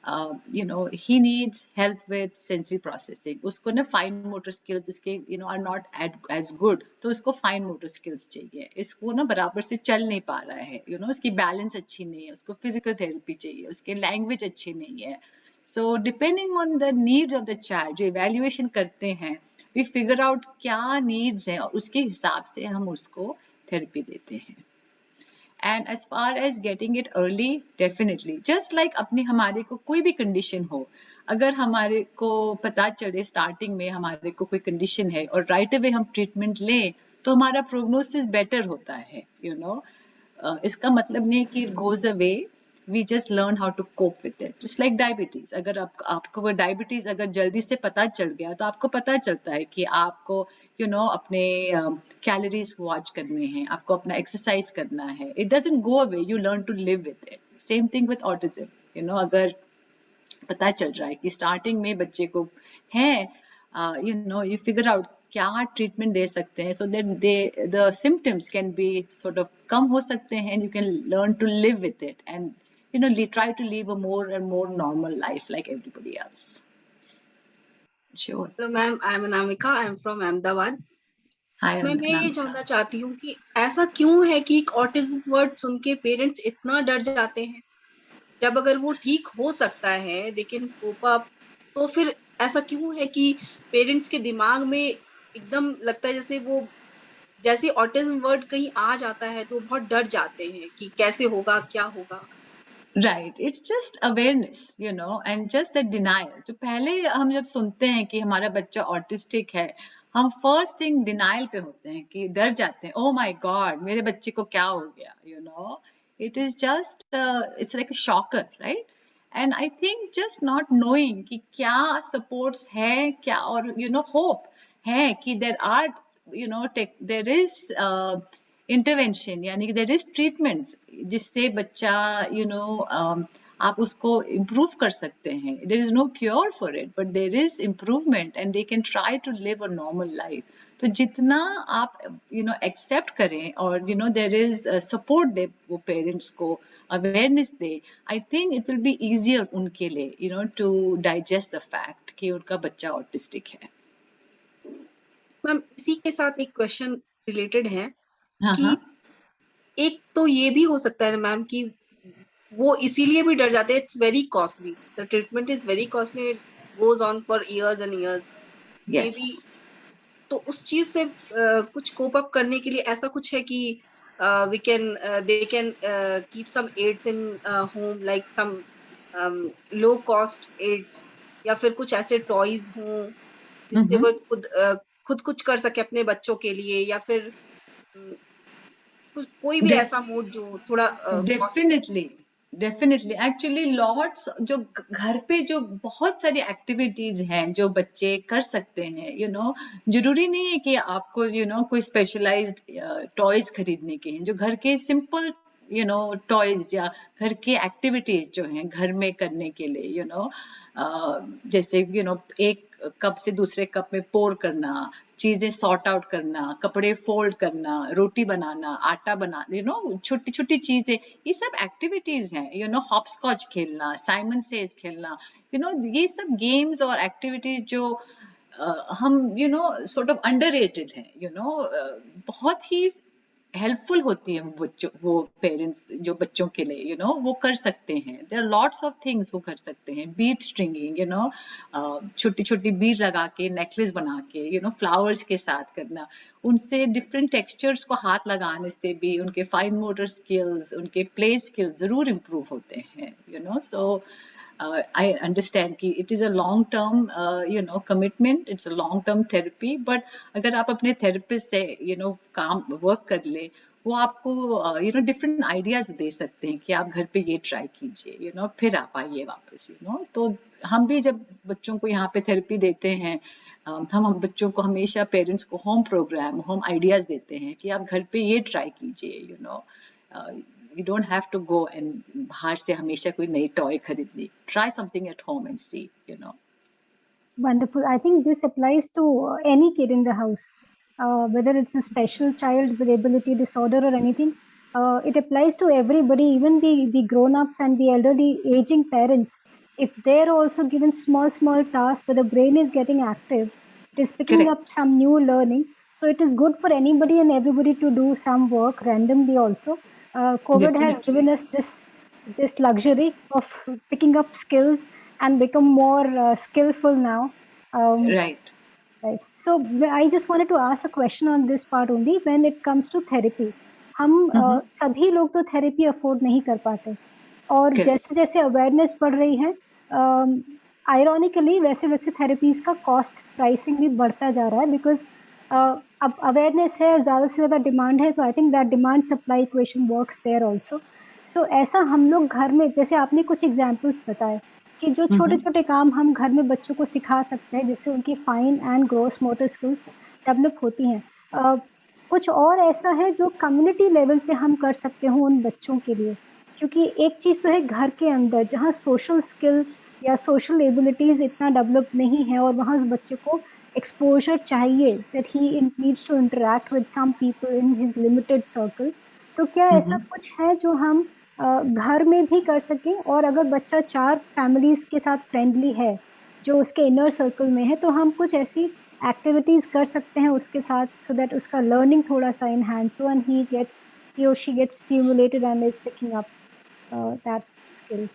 he needs help with sensory processing, उसको फाइन मोटर स्किल्स इसके आर नॉट एज गुड, तो उसको फाइन मोटर स्किल्स चाहिए, इसको बराबर से चल नहीं पा रहा है, उसकी बैलेंस अच्छी नहीं है, उसको फिजिकल थेरेपी चाहिए, उसके लैंग्वेज अच्छी नहीं है। So depending on the needs of the child, जो evaluation करते हैं, we figure out क्या needs हैं और उसके हिसाब से हम उसको therapy देते हैं। And as far as getting it early, definitely, just like अपने हमारे को कोई भी condition हो, अगर हमारे को पता चले starting में हमारे को कोई condition है और right away हम treatment लें, तो हमारा prognosis better होता है, इसका मतलब नहीं कि it goes away, we just learn how to cope with it, just like diabetes। अगर आपको डायबिटीज अगर जल्दी से पता चल गया तो आपको पता चलता है कि आपको अपने कैलोरीज वॉच करने हैं, आपको अपना एक्सरसाइज करना है, it doesn't go away, you learn to live with it. Same thing with autism, अगर पता चल रहा है कि स्टार्टिंग में बच्चे को है, यू फिगर आउट क्या ट्रीटमेंट दे सकते हैं, so that the symptoms can be sort of कम हो सकते हैं, and you can learn to live with it and try to live a more and more normal life like everybody else. Sure. Hello ma'am, I am Anamika, I am from Ahmedabad. Hi, मैं ये Anamika. जानना चाहती हूँ कि ऐसा क्यों है कि ऑटिज्म वर्ड सुन के पेरेंट्स इतना डर जाते हैं, जब अगर वो ठीक हो सकता है लेकिन कोप अप, तो फिर ऐसा क्यों है कि पेरेंट्स के दिमाग में एकदम लगता है जैसे वो जैसे ऑटिज्म वर्ड कहीं आ जाता है तो बहुत डर जाते हैं कि कैसे होगा, क्या होगा। Right. It's just awareness, and just that denial. तो पहले हम जब सुनते हैं कि हमारा बच्चा ऑटिस्टिक है, हम फर्स्ट थिंग डिनाइल पे होते हैं कि डर जाते हैं, oh my God, मेरे बच्चे को क्या हो गया. It is just, it's like a shocker, right? And I think just not knowing कि क्या supports है, क्या और, hope है कि there are, there is intervention, यानी कि देयर इज ट्रीटमेंट्स जिससे बच्चा आप उसको इम्प्रूव कर सकते हैं. There is no cure for it, but there is improvement and they can try to live a normal life. तो जितना आप एक्सेप्ट करें और देयर इज सपोर्ट दे वो पेरेंट्स को, awareness they, I think it will be easier उनके लिए to digest the fact कि उनका बच्चा ऑटिस्टिक है. मैम इसी के साथ एक क्वेश्चन रिलेटेड है हाँ कि हाँ. एक तो ये भी हो सकता है मैम कि वो इसीलिए भी डर जाते हैं, it's very costly, the treatment is very costly, it goes on for years and years may be. तो उस चीज से कुछ कोप अप करने के लिए ऐसा कुछ है कि we can they can keep some aids in home, like some low cost aids, या फिर कुछ ऐसे टॉयज हों जिससे वो खुद कुछ कर सके अपने बच्चों के लिए, या फिर कोई भी ऐसा मोड जो थोड़ा डेफिनेटली एक्चुअली लॉट्स जो घर पे जो बहुत सारी एक्टिविटीज हैं जो बच्चे कर सकते हैं. जरूरी नहीं है कि आपको कोई स्पेशलाइज्ड टॉयज खरीदने के हैं. जो घर के सिंपल टॉयज या घर के एक्टिविटीज जो हैं घर में करने के लिए जैसे एक कप से दूसरे कप में पोर करना, चीजें सॉर्ट आउट करना, कपड़े फोल्ड करना, रोटी बनाना, आटा बनाना, छोटी छोटी चीजें, ये सब एक्टिविटीज हैं. हॉपस्कॉच खेलना, साइमन सेज खेलना, ये सब गेम्स और एक्टिविटीज जो हम सॉर्ट ऑफ अंडररेटेड हैं. बहुत ही हेल्पफुल होती है वो पेरेंट्स जो बच्चों के लिए वो कर सकते हैं. There are lots of things वो कर सकते हैं. बीड स्ट्रिंगिंग, छोटी छोटी बीड लगा के नेकलेस बना के फ्लावर्स के साथ करना, उनसे डिफरेंट टेक्सचर्स को हाथ लगाने से भी उनके फाइन मोटर स्किल्स, उनके प्ले स्किल्स जरूर इम्प्रूव होते हैं. सो I understand कि it is a long term commitment, it's a long term therapy, but अगर आप अपने therapist से काम वर्क कर ले, वो आपको डिफरेंट आइडियाज दे सकते हैं कि आप घर पे ये ट्राई कीजिए, फिर आप आइए वापस. तो हम भी जब बच्चों को यहाँ पे थेरेपी देते हैं, हम बच्चों को हमेशा पेरेंट्स को होम प्रोग्राम, होम आइडियाज देते हैं कि आप घर पे ये ट्राई कीजिए. You don't have to go and बाहर से हमेशा कोई नई टॉय खरीदनी. Try something at home and see. Wonderful. I think this applies to any kid in the house, whether it's a special child with ability disorder or anything. It applies to everybody, even the grown-ups and the elderly aging parents. If they're also given small tasks where the brain is getting active, it is picking up some new learning. So it is good for anybody and everybody to do some work randomly also. COVID has given us this luxury of picking up skills and become more skillful now. Right. So I just wanted to ask a question on this part only. When it comes to therapy, हम सभी लोग तो therapy afford नहीं कर पाते, और जैसे जैसे अवेयरनेस बढ़ रही है, आयरॉनिकली वैसे वैसे थेरेपीज का कॉस्ट प्राइसिंग भी बढ़ता जा रहा है, बिकॉज अब अवेयरनेस है और ज़्यादा से ज़्यादा डिमांड है, तो I think that demand supply equation works there also. सो ऐसा हम लोग घर में, जैसे आपने कुछ एग्जाम्पल्स बताए कि जो छोटे छोटे काम हम घर में बच्चों को सिखा सकते हैं जिससे उनकी fine and gross motor skills develop होती हैं, कुछ और ऐसा है जो कम्युनिटी लेवल पे हम कर सकते हो उन बच्चों के लिए? क्योंकि एक चीज़ तो है घर के अंदर जहाँ सोशल स्किल या सोशल एबिलिटीज़ इतना डेवलप नहीं है और वहाँ उस बच्चे को एक्सपोजर चाहिए, that he needs to interact with some people in his limited circle. तो क्या ऐसा कुछ है जो हम घर में भी कर सकें, और अगर बच्चा 4 फैमिलीज के साथ फ्रेंडली है, जो उसके इनर सर्कल में है, तो हम कुछ ऐसी एक्टिविटीज कर सकते हैं उसके साथ, सो दैट उसका लर्निंग थोड़ा सा इनहैंस हो and he or she gets stimulated and is picking up that skill.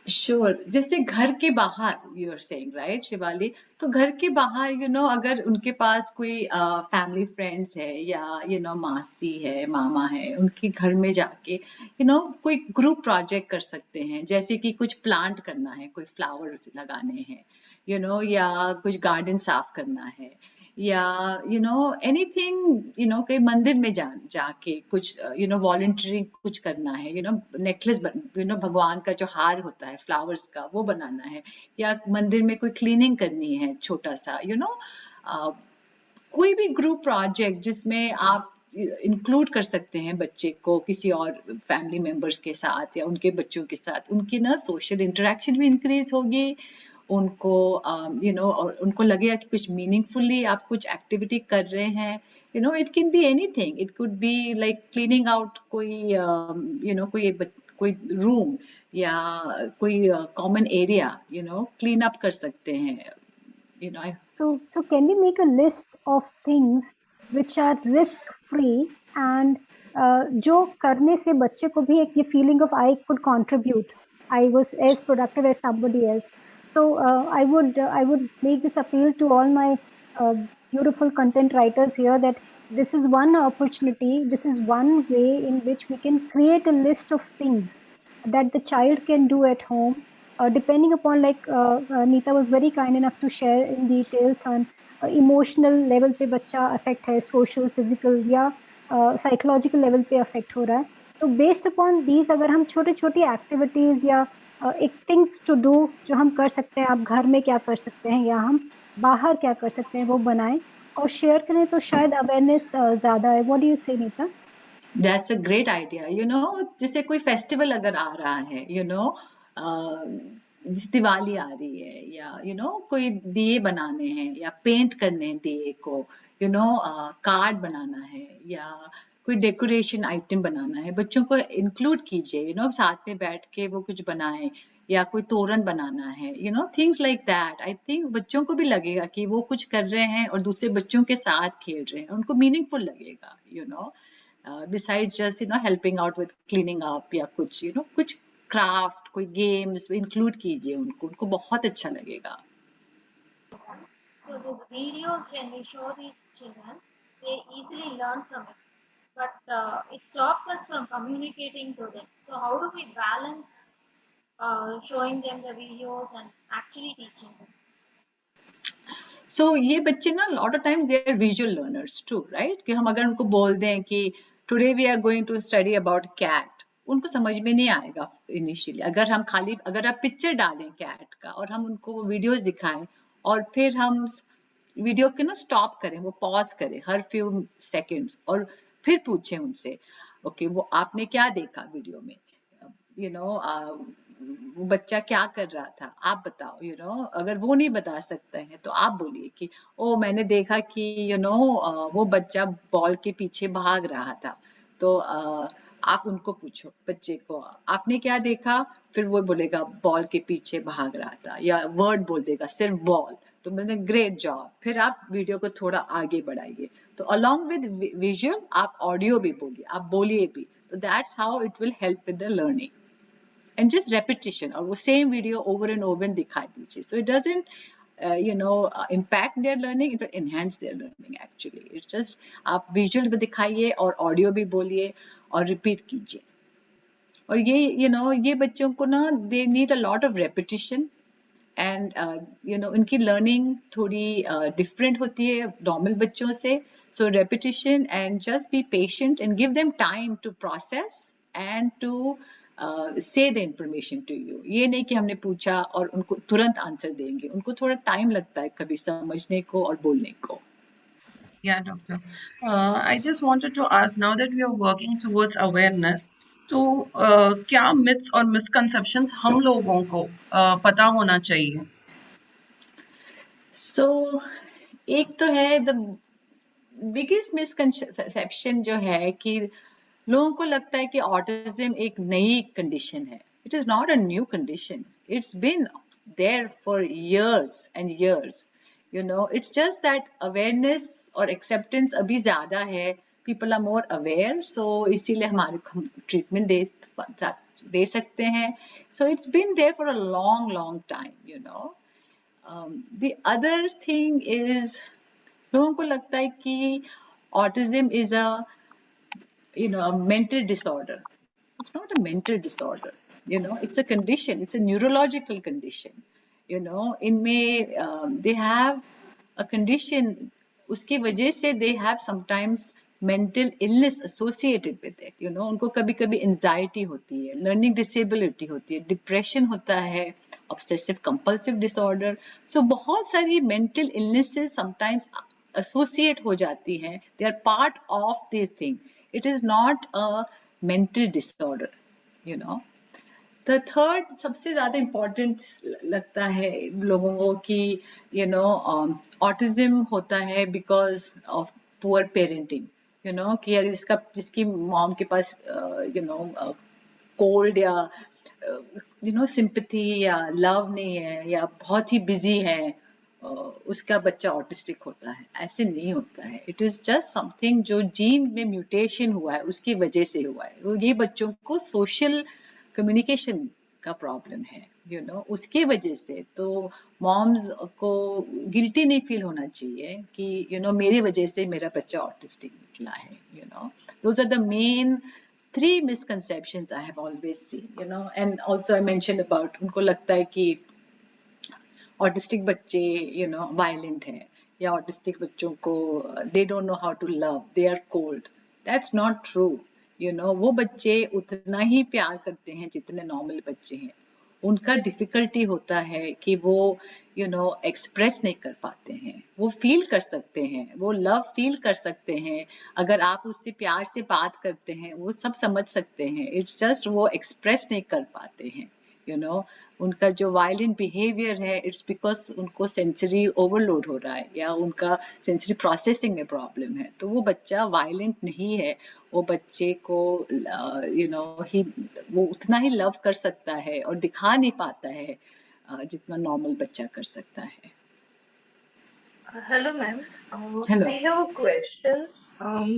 Sure, जैसे घर के बाहर you are saying right Shivali, तो घर के बाहर अगर उनके पास कोई फैमिली फ्रेंड्स है या मासी है, मामा है, उनके घर में जाके कोई ग्रुप प्रोजेक्ट कर सकते हैं, जैसे कि कुछ प्लांट करना है, कोई फ्लावर्स लगाने हैं, या कुछ गार्डन साफ करना है, या एनीथिंग, कहीं मंदिर में जाके कुछ वॉलंटियरिंग कुछ करना है, नेकलेस भगवान का जो हार होता है फ्लावर्स का वो बनाना है, या मंदिर में कोई क्लीनिंग करनी है छोटा सा, कोई भी ग्रुप प्रोजेक्ट जिसमें आप इंक्लूड कर सकते हैं बच्चे को किसी और फैमिली मेंबर्स के साथ या उनके बच्चों के साथ, उनकी सोशल इंटरेक्शन भी इंक्रीज होगी, उनको और उनको लगेगा कि कुछ मीनिंगफुली आप कुछ एक्टिविटी कर रहे हैं, it can be anything, it could be like cleaning out कोई रूम या कोई कॉमन एरिया क्लीन अप कर सकते हैं, So can we make a list of things which are risk free and जो करने से बच्चे को भी एक ये feeling of I could contribute, I was as productive as somebody else. So I would make this appeal to all my beautiful content writers here, that this is one opportunity, this is one way in which we can create a list of things that the child can do at home, depending upon, like Neeta was very kind enough to share in details on emotional level पे बच्चा affect है, social, physical या psychological level पे affect हो रहा है, तो based upon these अगर हम छोटे छोटी activities या एक things to do जो हम कर सकते हैं, आप घर में क्या कर सकते हैं या हम बाहर क्या कर सकते हैं, वो बनाएं और शेयर करें, तो शायद अवेयरनेस ज़्यादा है. What do you say, Neeta? That's a great idea, जैसे कोई फेस्टिवल अगर आ रहा है, जैसे दिवाली आ रही है, या कोई दिए बनाने हैं या पेंट करने हैं दिए को, कार्ड बनाना है या कोई डेकोरेशन आइटम बनाना है, बच्चों को इंक्लूड कीजिए, साथ में बैठ के वो कुछ बनाएं, या कोई तोरण बनाना है, things like that. I think बच्चों को भी लगेगा कि वो कुछ कर रहे हैं और दूसरे बच्चों के साथ खेल रहे हैं, उनको मीनिंगफुल लगेगा, besides just helping out with cleaning up या कुछ कुछ क्राफ्ट, कोई गेम्स इंक्लूड कीजिए, उनको बहुत अच्छा लगेगा. So these videos, when we show these children, they easily learn from it. But it stops us from communicating to them. So how do we balance showing them the videos and actually teaching them? So ये बच्चे ना lot of times they are visual learners too, right? कि हम अगर उनको बोल दें कि today we are going to study about cat, उनको समझ में नहीं आएगा इनिशियली. अगर आप पिक्चर डालें कैट का और हम उनको वो वीडियोस दिखाएं और फिर हम वीडियो के स्टॉप करें, वो पॉज करें हर फ्यू सेकंड्स और फिर पूछें उनसे, ओके वो आपने क्या देखा वीडियो में, वो बच्चा क्या कर रहा था, आप बताओ, अगर वो नहीं बता सकते हैं तो आप बोलिए कि ओ मैंने देखा कि वो बच्चा बॉल के पीछे भाग रहा था, तो आप उनको पूछो बच्चे को आपने क्या देखा, फिर वो बोलेगा बॉल के पीछे भाग रहा था, या वर्ड बोल देगा सिर्फ बॉल, तो मैंने ग्रेट जॉब, फिर आप वीडियो को थोड़ा आगे बढ़ाइए, तो अलोंग विद विजुअल आप ऑडियो भी बोलिए, आप बोलिए भी, तो that's how it will help with the learning. And just repetition और वो same video over and over दिखा दीजिए, so it doesn't impact their learning, it will enhance their learning actually. It's just आप visual भी दिखाइए और audio भी बोलिए और repeat कीजिए, और ये ये बच्चों को ना they need a lot of repetition and उनकी learning थोड़ी different होती है normal बच्चों से, so repetition and just be patient and give them time to process and to say the information to you. ये नहीं कि हमने पूछा और उनको तुरंत आंसर देंगे, उनको थोड़ा टाइम लगता है कभी समझने को और बोलने को. Yeah, doctor. I just wanted to ask, now that we are working towards awareness, तो क्या myths और misconceptions हम लोगों को पता होना चाहिए? So एक तो है the biggest misconception जो है कि लोगों को लगता है कि ऑटिज्म एक नई कंडीशन है. It is not a new condition. It's been there for years and years. It's just that awareness और acceptance अभी ज्यादा है. People are more aware, so इसीलिए हम treatment दे सकते हैं. So it's been there for a long time. The other thing is, लोगों को लगता है कि autism is a mental disorder. It's not a mental disorder. It's a condition. It's a neurological condition. इनमें they have a condition. उसकी वजह से they have sometimes mental illness associated with it. उनको कभी-कभी anxiety होती है, learning disability होती है, depression होता है, obsessive compulsive disorder. So बहुत सारी mental illnesses sometimes associate हो जाती हैं. They are part of the thing. It is not a mental disorder. The third सबसे ज्यादा important लगता है लोगों को कि autism होता है because of poor parenting. कि अगर जिसकी mom के पास cold या sympathy या love नहीं है या बहुत ही busy है, उसका बच्चा ऑटिस्टिक होता है. ऐसे नहीं होता है. इट इज जस्ट समथिंग जो जीन में म्यूटेशन हुआ है, उसकी वजह से हुआ है. ये बच्चों को सोशल कम्युनिकेशन का प्रॉब्लम है, उसके वजह से. तो मॉम्स को गिल्टी नहीं फील होना चाहिए कि मेरे वजह से मेरा बच्चा ऑटिस्टिक निकला है. Those are the main 3 misconceptions I have always seen. And also I mentioned about उनको लगता है कि ऑटिस्टिक बच्चे वायलेंट हैं, या ऑटिस्टिक बच्चों को they don't know how to love, they are cold. That's not true. वो बच्चे उतना ही प्यार करते हैं जितने नॉर्मल बच्चे हैं. उनका डिफिकल्टी होता है कि वो एक्सप्रेस नहीं कर पाते हैं. वो फील कर सकते हैं, वो लव फील कर सकते हैं. अगर आप उससे प्यार से बात करते हैं, वो सब समझ सकते हैं. इट्स जस्ट वो एक्सप्रेस नहीं कर पाते हैं. उनका जो वायलेंट बिहेवियर है, इट्स बिकॉज उनको सेंसरी ओवरलोड हो रहा है या उनका सेंसरी प्रोसेसिंग में प्रॉब्लम है. तो वो बच्चा वायलेंट नहीं है. वो बच्चे को वो उतना ही लव कर सकता है और दिखा नहीं पाता है जितना नॉर्मल बच्चा कर सकता है. Hello, ma'am. Hello. I have a question.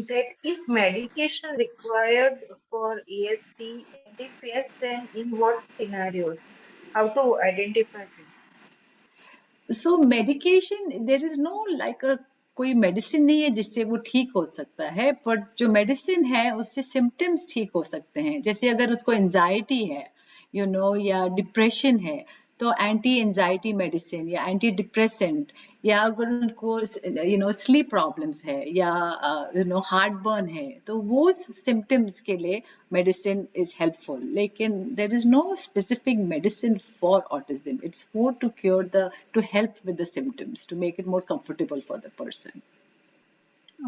That is medication required for ASD, and if yes, then in what scenarios? How to identify it? So medication, there is no like a कोई medicine नहीं है जिससे वो ठीक हो सकता है, पर जो मेडिसिन है उससे सिम्टम्स ठीक हो सकते हैं. जैसे अगर उसको एंजाइटी है या डिप्रेशन है, तो एंटी एंजाइटी मेडिसिन या एंटी डिप्रेसेंट, या अगर उनको स्लीप प्रॉब्लम्स है या हार्ट बर्न है, तो वो सिम्टम्स के लिए मेडिसिन इज हेल्पफुल. लेकिन there is no specific medicine for autism. It's for to help with the symptoms, to make it more comfortable for the person.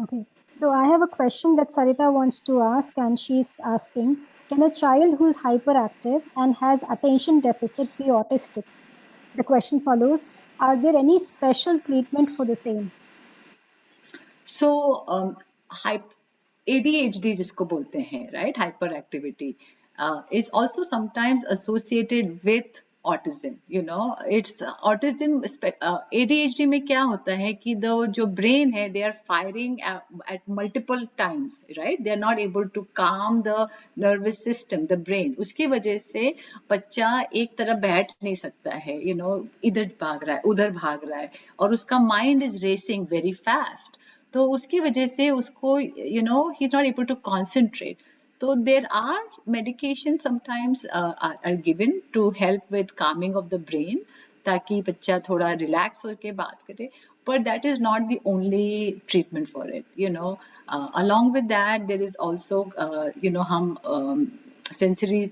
Okay, so I have a question that Sarita wants to ask, and she's asking, can a child who's hyperactive and has attention deficit be autistic? The question follows, are there any special treatment for the same? So ADHD जिसको बोलते हैं, right, hyperactivity, is also sometimes associated with autism. It's autism. ADHD में क्या होता है कि जो brain है, they are firing at multiple times, right? They are not able to calm the nervous system, the brain. उसकी वजह से बच्चा एक तरह बैठ नहीं सकता है, इधर भाग रहा है, उधर भाग रहा है, और उसका mind is racing very fast. तो उसकी वजह से उसको he is not able to concentrate. So there are medications sometimes are given to help with calming of the brain, ताकि बच्चा थोड़ा relax होके बात करे. But that is not the only treatment for it. Along with that, there is also हम sensory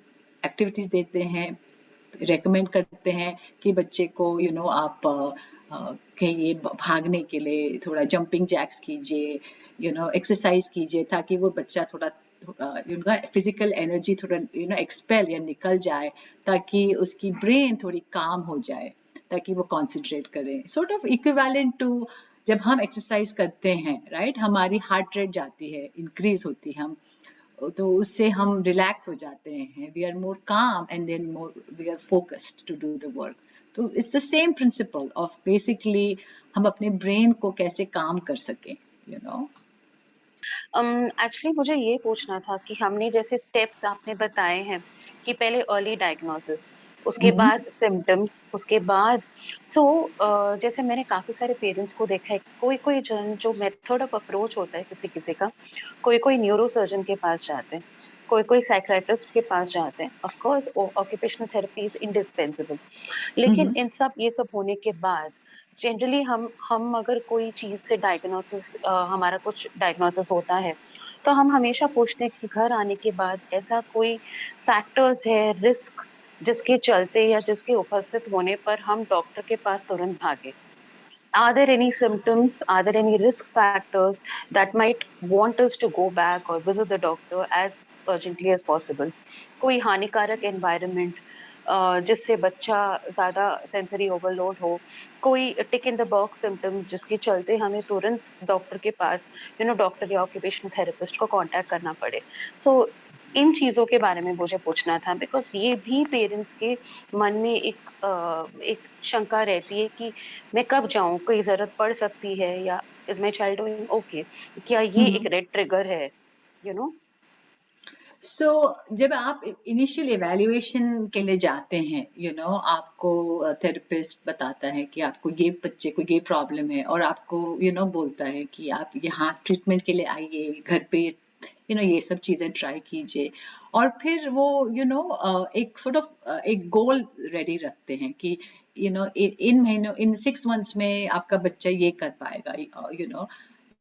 activities देते हैं, recommend करते हैं कि बच्चे को आप कहीं भागने के लिए थोड़ा जंपिंग जैक्स कीजिए, एक्सरसाइज कीजिए, ताकि वो बच्चा थोड़ा उनका फिजिकल एनर्जी थोड़ा एक्सपेल या निकल जाए, ताकि उसकी ब्रेन थोड़ी काम हो जाए, ताकि वो कॉन्सेंट्रेट करे. सॉर्ट ऑफ इक्विवेलेंट टू जब हम एक्सरसाइज करते हैं, राइट, हमारी हार्ट रेट जाती है, इंक्रीज होती है, हम तो उससे हम रिलैक्स हो जाते हैं, we are more calm and then more we are focused to do the work. तो it's the same principle of basically हम अपने ब्रेन को कैसे काम कर सकें, यू नो. एक्चुअली मुझे ये पूछना था कि हमने जैसे स्टेप्स आपने बताए हैं कि पहले अर्ली डायग्नोसिस, उसके बाद सिम्टम्स, उसके बाद जैसे मैंने काफी सारे पेरेंट्स को देखा है, कोई कोई जन जो मेथड ऑफ अप्रोच होता है किसी किसी का, कोई कोई न्यूरो सर्जन के पास जाते हैं, कोई कोई साइकियाट्रिस्ट के पास जाते हैं. Of course occupational therapy is indispensable, लेकिन इन सब ये सब होने के बाद जनरली हम अगर कोई चीज से डायग्नोसिस हमारा कुछ डायग्नोसिस होता है, तो हम हमेशा पूछते हैं कि घर आने के बाद ऐसा कोई फैक्टर्स है, रिस्क, जिसके चलते या जिसके उपस्थित होने पर हम डॉक्टर के पास तुरंत भागे. Are there any symptoms? Are there any risk factors that might want us to go back or visit the doctor as urgently as possible? कोई हानिकारक environment जिससे बच्चा ज्यादा सेंसरी ओवरलोड हो, कोई टिक इन द बॉक्स सिम्टम्स जिसके चलते हमें तुरंत डॉक्टर के पास डॉक्टर या ऑक्यूपेशनल थेरेपिस्ट को कांटेक्ट करना पड़े. सो इन चीजों के बारे में मुझे पूछना था, बिकॉज ये भी पेरेंट्स के मन में एक शंका रहती है कि मैं कब जाऊं, कोई जरूरत पड़ सकती है, या is my child doing okay, क्या ये एक रेड ट्रिगर है, यू नो. सो जब आप इनिशियल इवैल्यूएशन के लिए जाते हैं, यू नो, आपको थेरेपिस्ट बताता है कि आपको ये बच्चे को ये प्रॉब्लम है, और आपको बोलता है कि आप यहाँ ट्रीटमेंट के लिए आइए, घर पे ये सब चीजें ट्राई कीजिए, और फिर वो एक सॉर्ट ऑफ एक गोल रेडी रखते हैं कि इन महीनों, इन 6 months में आपका बच्चा ये कर पाएगा.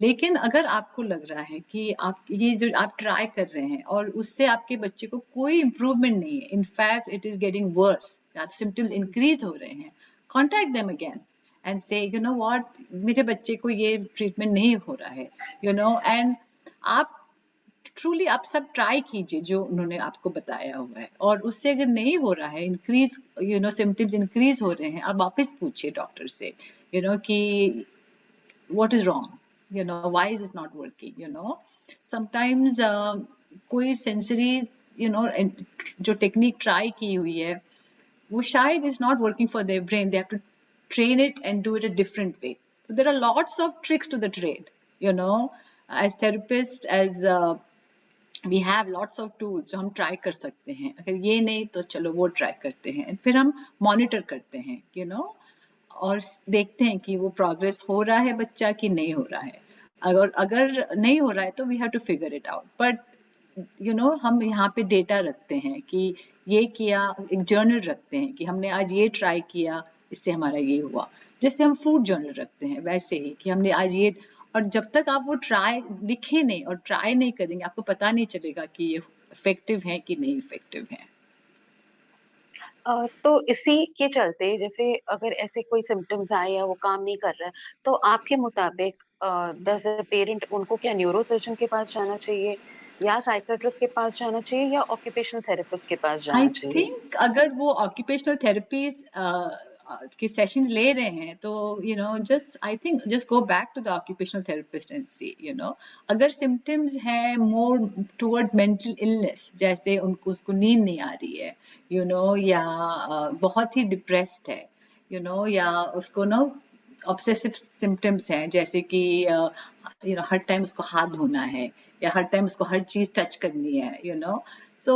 लेकिन अगर आपको लग रहा है कि आप ये जो आप ट्राई कर रहे हैं और उससे आपके बच्चे को कोई इम्प्रूवमेंट नहीं है, in fact it is getting worse, symptoms increase हो रहे हैं, कॉन्टैक्ट देम अगेन एंड से व्हाट, मेरे बच्चे को ये ट्रीटमेंट नहीं हो रहा है, एंड आप ट्रूली आप सब ट्राई कीजिए जो उन्होंने आपको बताया हुआ है, और उससे अगर नहीं हो रहा है, इंक्रीज सिम्टम्स इंक्रीज हो रहे हैं, आप वापस पूछिए डॉक्टर से कि what is wrong, why is it not working. Sometimes कोई sensory जो टेक्निक ट्राई की हुई है वो शायद is not working for their brain, they have to train it and do it a different way. So there are lots of tricks to the trade, as therapists, as we have lots of tools जो हम try कर सकते हैं. अगर ये नहीं तो चलो वो ट्राई करते हैं, फिर हम मॉनिटर करते हैं, और देखते हैं कि वो प्रोग्रेस हो रहा है बच्चा कि नहीं हो रहा है. अगर नहीं हो रहा है तो we have to figure it out. But हम यहाँ पे डेटा रखते हैं कि ये किया, एक जर्नल रखते हैं कि हमने आज ये ट्राई किया, इससे हमारा ये हुआ. जैसे हम फूड जर्नल रखते हैं वैसे ही कि हमने आज ये, और जब तक आप वो ट्राई लिखे नहीं और ट्राई नहीं करेंगे, आपको पता नहीं चलेगा कि ये इफेक्टिव है कि नहीं इफेक्टिव है. तो इसी के चलते जैसे अगर ऐसे कोई सिम्टम्स आए या वो काम नहीं कर रहा है, तो आपके मुताबिक पेरेंट उनको क्या न्यूरो सर्जन के पास जाना चाहिए, या साइकियाट्रिस्ट के पास जाना चाहिए, या ऑक्यूपेशनल थेरेपिस्ट के पास आई जाना चाहिए? थिंक अगर वो ऑक्यूपेशनल थेरेपी के सेशंस ले रहे हैं तो just I think just go back to the occupational therapist and see. अगर सिम्टम्स हैं मोर टुवर्ड्स मेंटल इलनेस, जैसे उसको नींद नहीं आ रही है, या बहुत ही डिप्रेस्ड है, या उसको ऑब्सेसिव सिम्टम्स हैं, जैसे कि हर टाइम उसको हाथ धोना है, या हर टाइम उसको हर चीज टच करनी है, so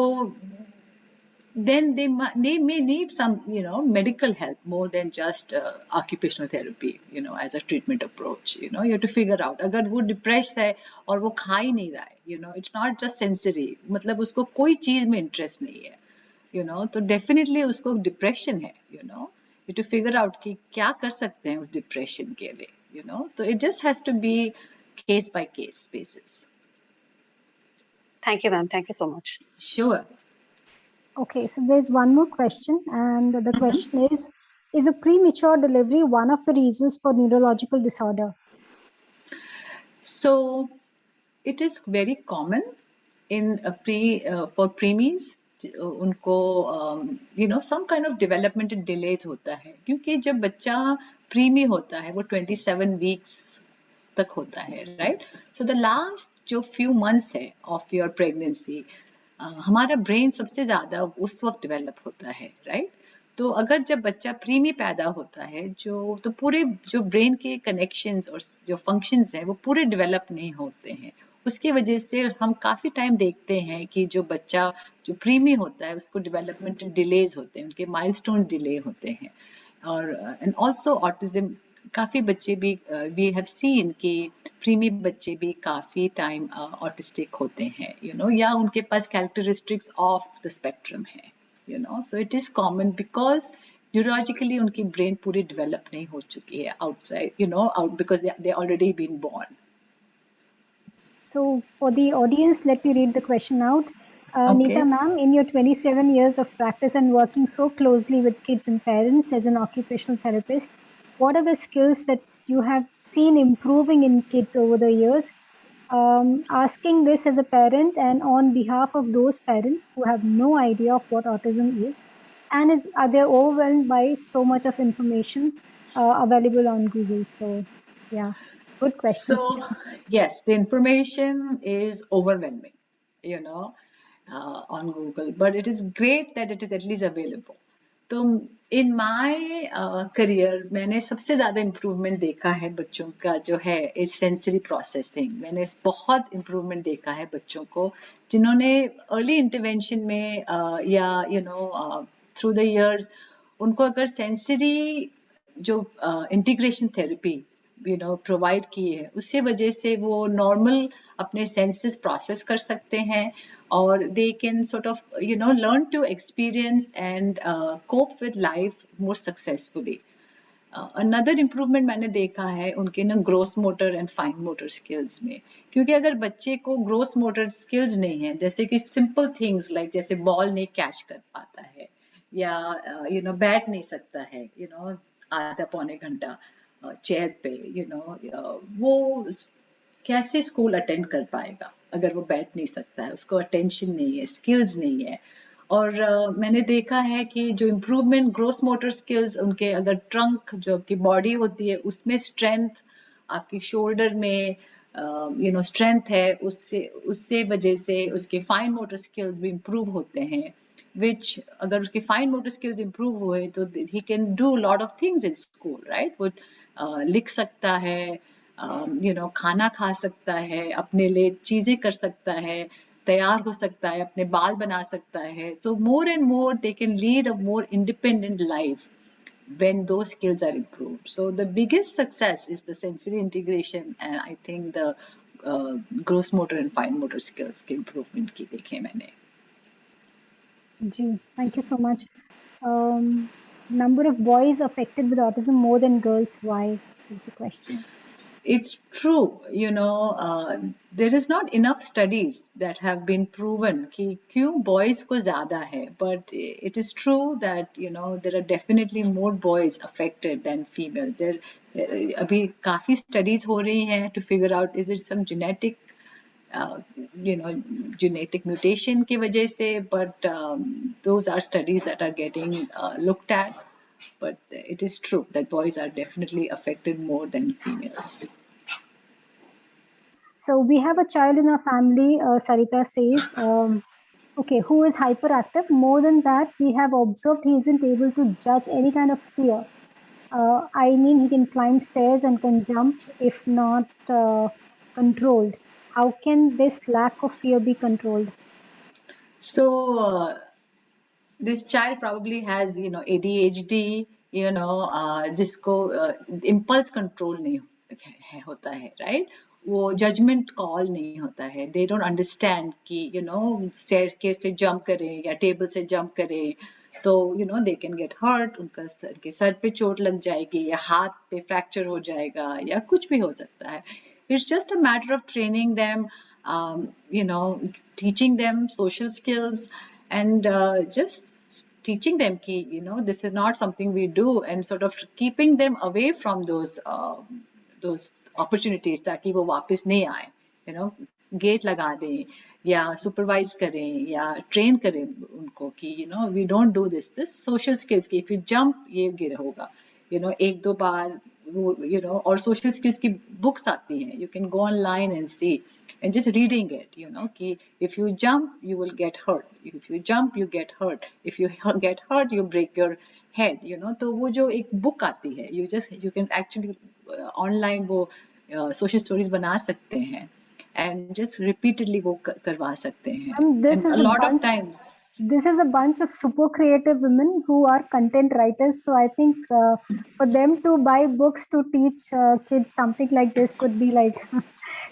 then they may need some medical help more than just occupational therapy as a treatment approach. You have to figure out अगर वो depressed है और वो खा ही नहीं रहा है, it's not just sensory, मतलब उसको कोई चीज में interest नहीं है, तो definitely उसको depression है. You have to figure out कि क्या कर सकते हैं उस depression के लिए, तो it just has to be case by case basis. Thank you, ma'am. Thank you so much. Sure. Okay, so there's one more question, and the question is a premature delivery one of the reasons for neurological disorder? So it is very common in for preemies, उनको some kind of developmental delays होता है, क्योंकि जब बच्चा प्रीमी होता है वो 27 weeks तक होता है, राइट? सो द लास्ट जो few months है ऑफ योर प्रेगनेंसी, हमारा ब्रेन सबसे ज्यादा उस वक्त डेवलप होता है, राइट? तो अगर जब बच्चा प्रीमी पैदा होता है तो पूरे जो ब्रेन के कनेक्शंस और जो फंक्शंस हैं वो पूरे डेवलप नहीं होते हैं। उसकी वजह से हम काफी टाइम देखते हैं कि जो बच्चा जो प्रीमी होता है उसको डेवलपमेंटल डिलेज होते हैं, उनके माइलस्टोन डिले होते हैं। और एंड ऑल्सो ऑटिज्म, काफी बच्चे भी वी हैव सीन कि प्रीमी बच्चे भी काफी टाइम ऑटिस्टिक होते हैं, या उनके पास कैरेक्टरिस्टिक्स ऑफ द स्पेक्ट्रम है, so it is common because neurologically उनकी ब्रेन पूरी डेवलप नहीं हो चुकी है outside, out because they already been born. So for the audience, let me read the question out. Okay. Neeta ma'am, in your 27 years of practice and working so closely with kids and parents as an occupational therapist, what are the skills that you have seen improving in kids over the years? Asking this as a parent and on behalf of those parents who have no idea of what autism is and are they overwhelmed by so much of information available on Google. So yeah, good questions. So yes, the information is overwhelming, on Google, but it is great that it is at least available. तो in my career मैंने सबसे ज़्यादा improvement देखा है बच्चों का जो है इस सेंसरी प्रोसेसिंग। मैंने बहुत इम्प्रूवमेंट देखा है बच्चों को जिन्होंने अर्ली इंटरवेंशन में या थ्रू द इयर्स उनको अगर सेंसरी जो इंटीग्रेशन थेरेपी प्रोवाइड की है, उससे वजह से वो नॉर्मल अपने सेंसेस प्रोसेस कर सकते हैं और they can sort of learn to experience and cope with life more successfully. Another improvement मैंने देखा है उनके gross motor and fine motor skills में, क्योंकि अगर बच्चे को ग्रोस मोटर स्किल्स नहीं है, जैसे कि सिंपल थिंग्स लाइक जैसे बॉल नहीं कैच कर पाता है या बैठ नहीं सकता है आधा पौने घंटा चेयर पे, वो कैसे स्कूल अटेंड कर पाएगा अगर वो बैठ नहीं सकता है, उसको अटेंशन नहीं है, स्किल्स नहीं है। और मैंने देखा है कि जो इम्प्रूवमेंट ग्रोस मोटर स्किल्स उनके अगर ट्रंक जो आपकी बॉडी होती है उसमें स्ट्रेंथ, आपकी शोल्डर में स्ट्रेंथ है, उससे वजह से उसके फाइन मोटर स्किल्स भी इम्प्रूव होते हैं, विच अगर उसके फाइन मोटर स्किल्स इम्प्रूव हुए तो he can do lot of things in school, right? वो लिख सकता है, खाना खा सकता है, अपने लिए चीजें कर सकता है, तैयार हो सकता है, अपने बाल बना सकता है। So more and more they can lead a more independent life when those skills are improved. So the biggest success is the sensory integration and I think the gross motor and fine motor skills के improvement की देखे मैंने। जी, thank you so much. Number of boys affected with autism more than girls. Why is the question? It's true, there is not enough studies that have been proven कि क्यों boys को ज़्यादा है, but it is true that there are definitely more boys affected than female. अभी काफ़ी studies हो रही हैं to figure out is it some genetic genetic mutation की वजह से, but those are studies that are getting looked at. But it is true that boys are definitely affected more than females. So we have a child in our family, Sarita says, okay, who is hyperactive. More than that, we have observed he isn't able to judge any kind of fear. I mean, he can climb stairs and can jump if not controlled. How can this lack of fear be controlled? So this child probably has ADHD, जिसको impulse control नहीं होता है, right? वो judgment call नहीं होता है, they don't understand कि staircase से jump करें या table से jump करें तो they can get hurt, उनके सर पे चोट लग जाएगी या हाथ पे fracture हो जाएगा या कुछ भी हो सकता है। It's just a matter of training them, teaching them social skills and just teaching them ki, this is not something we do and sort of keeping them away from those opportunities ताकि वो वापस नहीं आए, gate लगा दें या supervise करें या train करें उनको कि we don't do this social skills कि if you jump ये गिर होगा, एक दो बार वो और सोशल स्किल्स की बुक्स आती हैं, you can go online and see and just reading it, कि if you jump you will get hurt, if you jump you get hurt, if you get hurt you break your head, तो वो जो एक book आती है, you can actually online वो social stories बना सकते हैं and just repeatedly वो करवा सकते हैं. This and is a lot of times this is a bunch of super creative women who are content writers, so I think for them to buy books to teach kids something like this would be like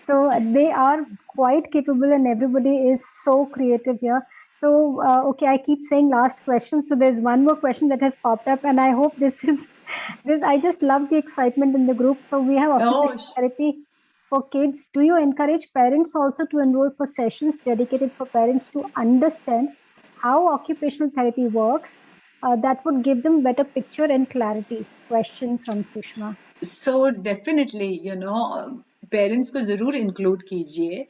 so they are quite capable and everybody is so creative here. So okay, I keep saying last question, so there's one more question that has popped up and I hope this I just love the excitement in the group. So we have occupational therapy for kids. Do you encourage parents also to enroll for sessions dedicated for parents to understand how occupational therapy works? That would give them better picture and clarity. Question from Sushma. So definitely, parents को जरूर include कीजिए,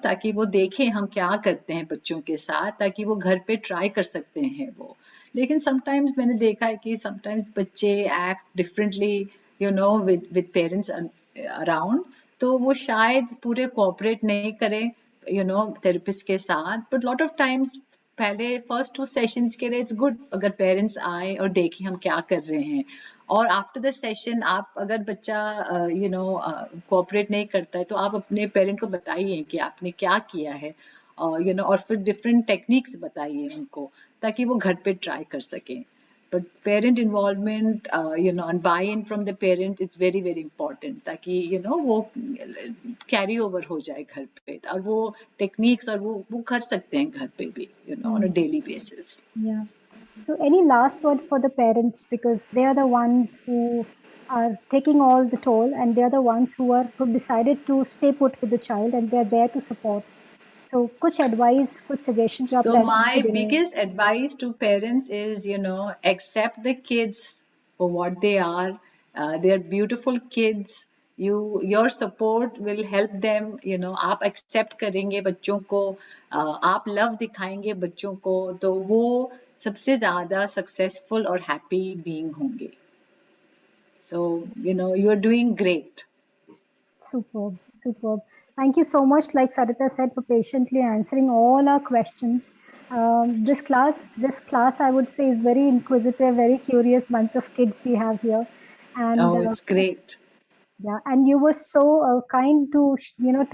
ताकि वो देखें हम क्या करते हैं बच्चों के साथ, ताकि वो घर पे ट्राई कर सकते हैं वो. लेकिन समटाइम्स मैंने देखा है कि समटाइम्स बच्चे act differently, with parents around, तो वो शायद पूरे कोऑपरेट नहीं करें, थेरेपिस्ट के साथ. बट लॉट ऑफ टाइम्स पहले फर्स्ट 2 सेशंस के लिए इट्स गुड अगर पेरेंट्स आए और देखें हम क्या कर रहे हैं, और आफ्टर द सेशन आप अगर बच्चा कोऑपरेट नहीं करता है तो आप अपने पेरेंट को बताइए कि आपने क्या किया है, और फिर डिफरेंट टेक्निक्स बताइए उनको, ताकि वो घर पे ट्राई कर सकें. But parent involvement and buy-in from the parent is very very important, ताकि वो कैरी ओवर हो जाए घर पे, और वो टेक्निक्स और वो कर सकते हैं घर पे भी, on a daily basis. Yeah. So any last word for the parents, because they are the ones who are taking all the toll and they are the ones who decided to stay put with the child and they are there to support. So कुछ advice, कुछ suggestion जो आप So parents my को देंगे? biggest advice to parents is, accept the kids for what they are. They are beautiful kids. Your support will help them. आप accept करेंगे बच्चों को, आप love दिखाएंगे बच्चों को, तो वो सबसे ज़्यादा successful और happy being होंगे. So you are doing great. Superb, superb. Thank you so much, like Sarita said, for patiently answering all our questions. This class, I would say, is very inquisitive, very curious bunch of kids we have here. And It's great. Yeah, and you were so kind to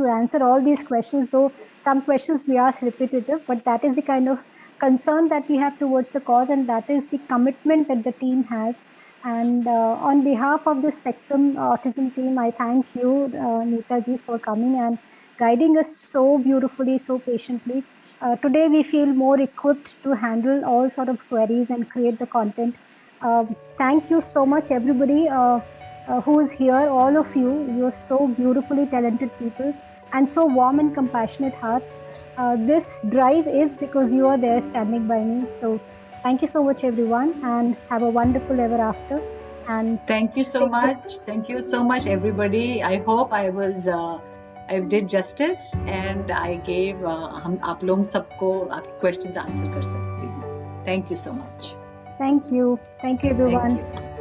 to answer all these questions. Though some questions we asked repetitive, but that is the kind of concern that we have towards the cause, and that is the commitment that the team has. And on behalf of the Spectrum Autism team, I thank you, Neeta ji, for coming and guiding us so beautifully, so patiently. Today we feel more equipped to handle all sort of queries and create the content. Thank you so much, everybody who is here, all of you. You're so beautifully talented people and so warm and compassionate hearts. This drive is because you are there standing by me. So thank you so much, everyone, and have a wonderful ever after. And thank you so much. Thank you so much, everybody. I hope I did justice and I gave हम आप लोग सबको आपके questions answer कर सकती हूँ. Thank you so much. Thank you, everyone. Thank you.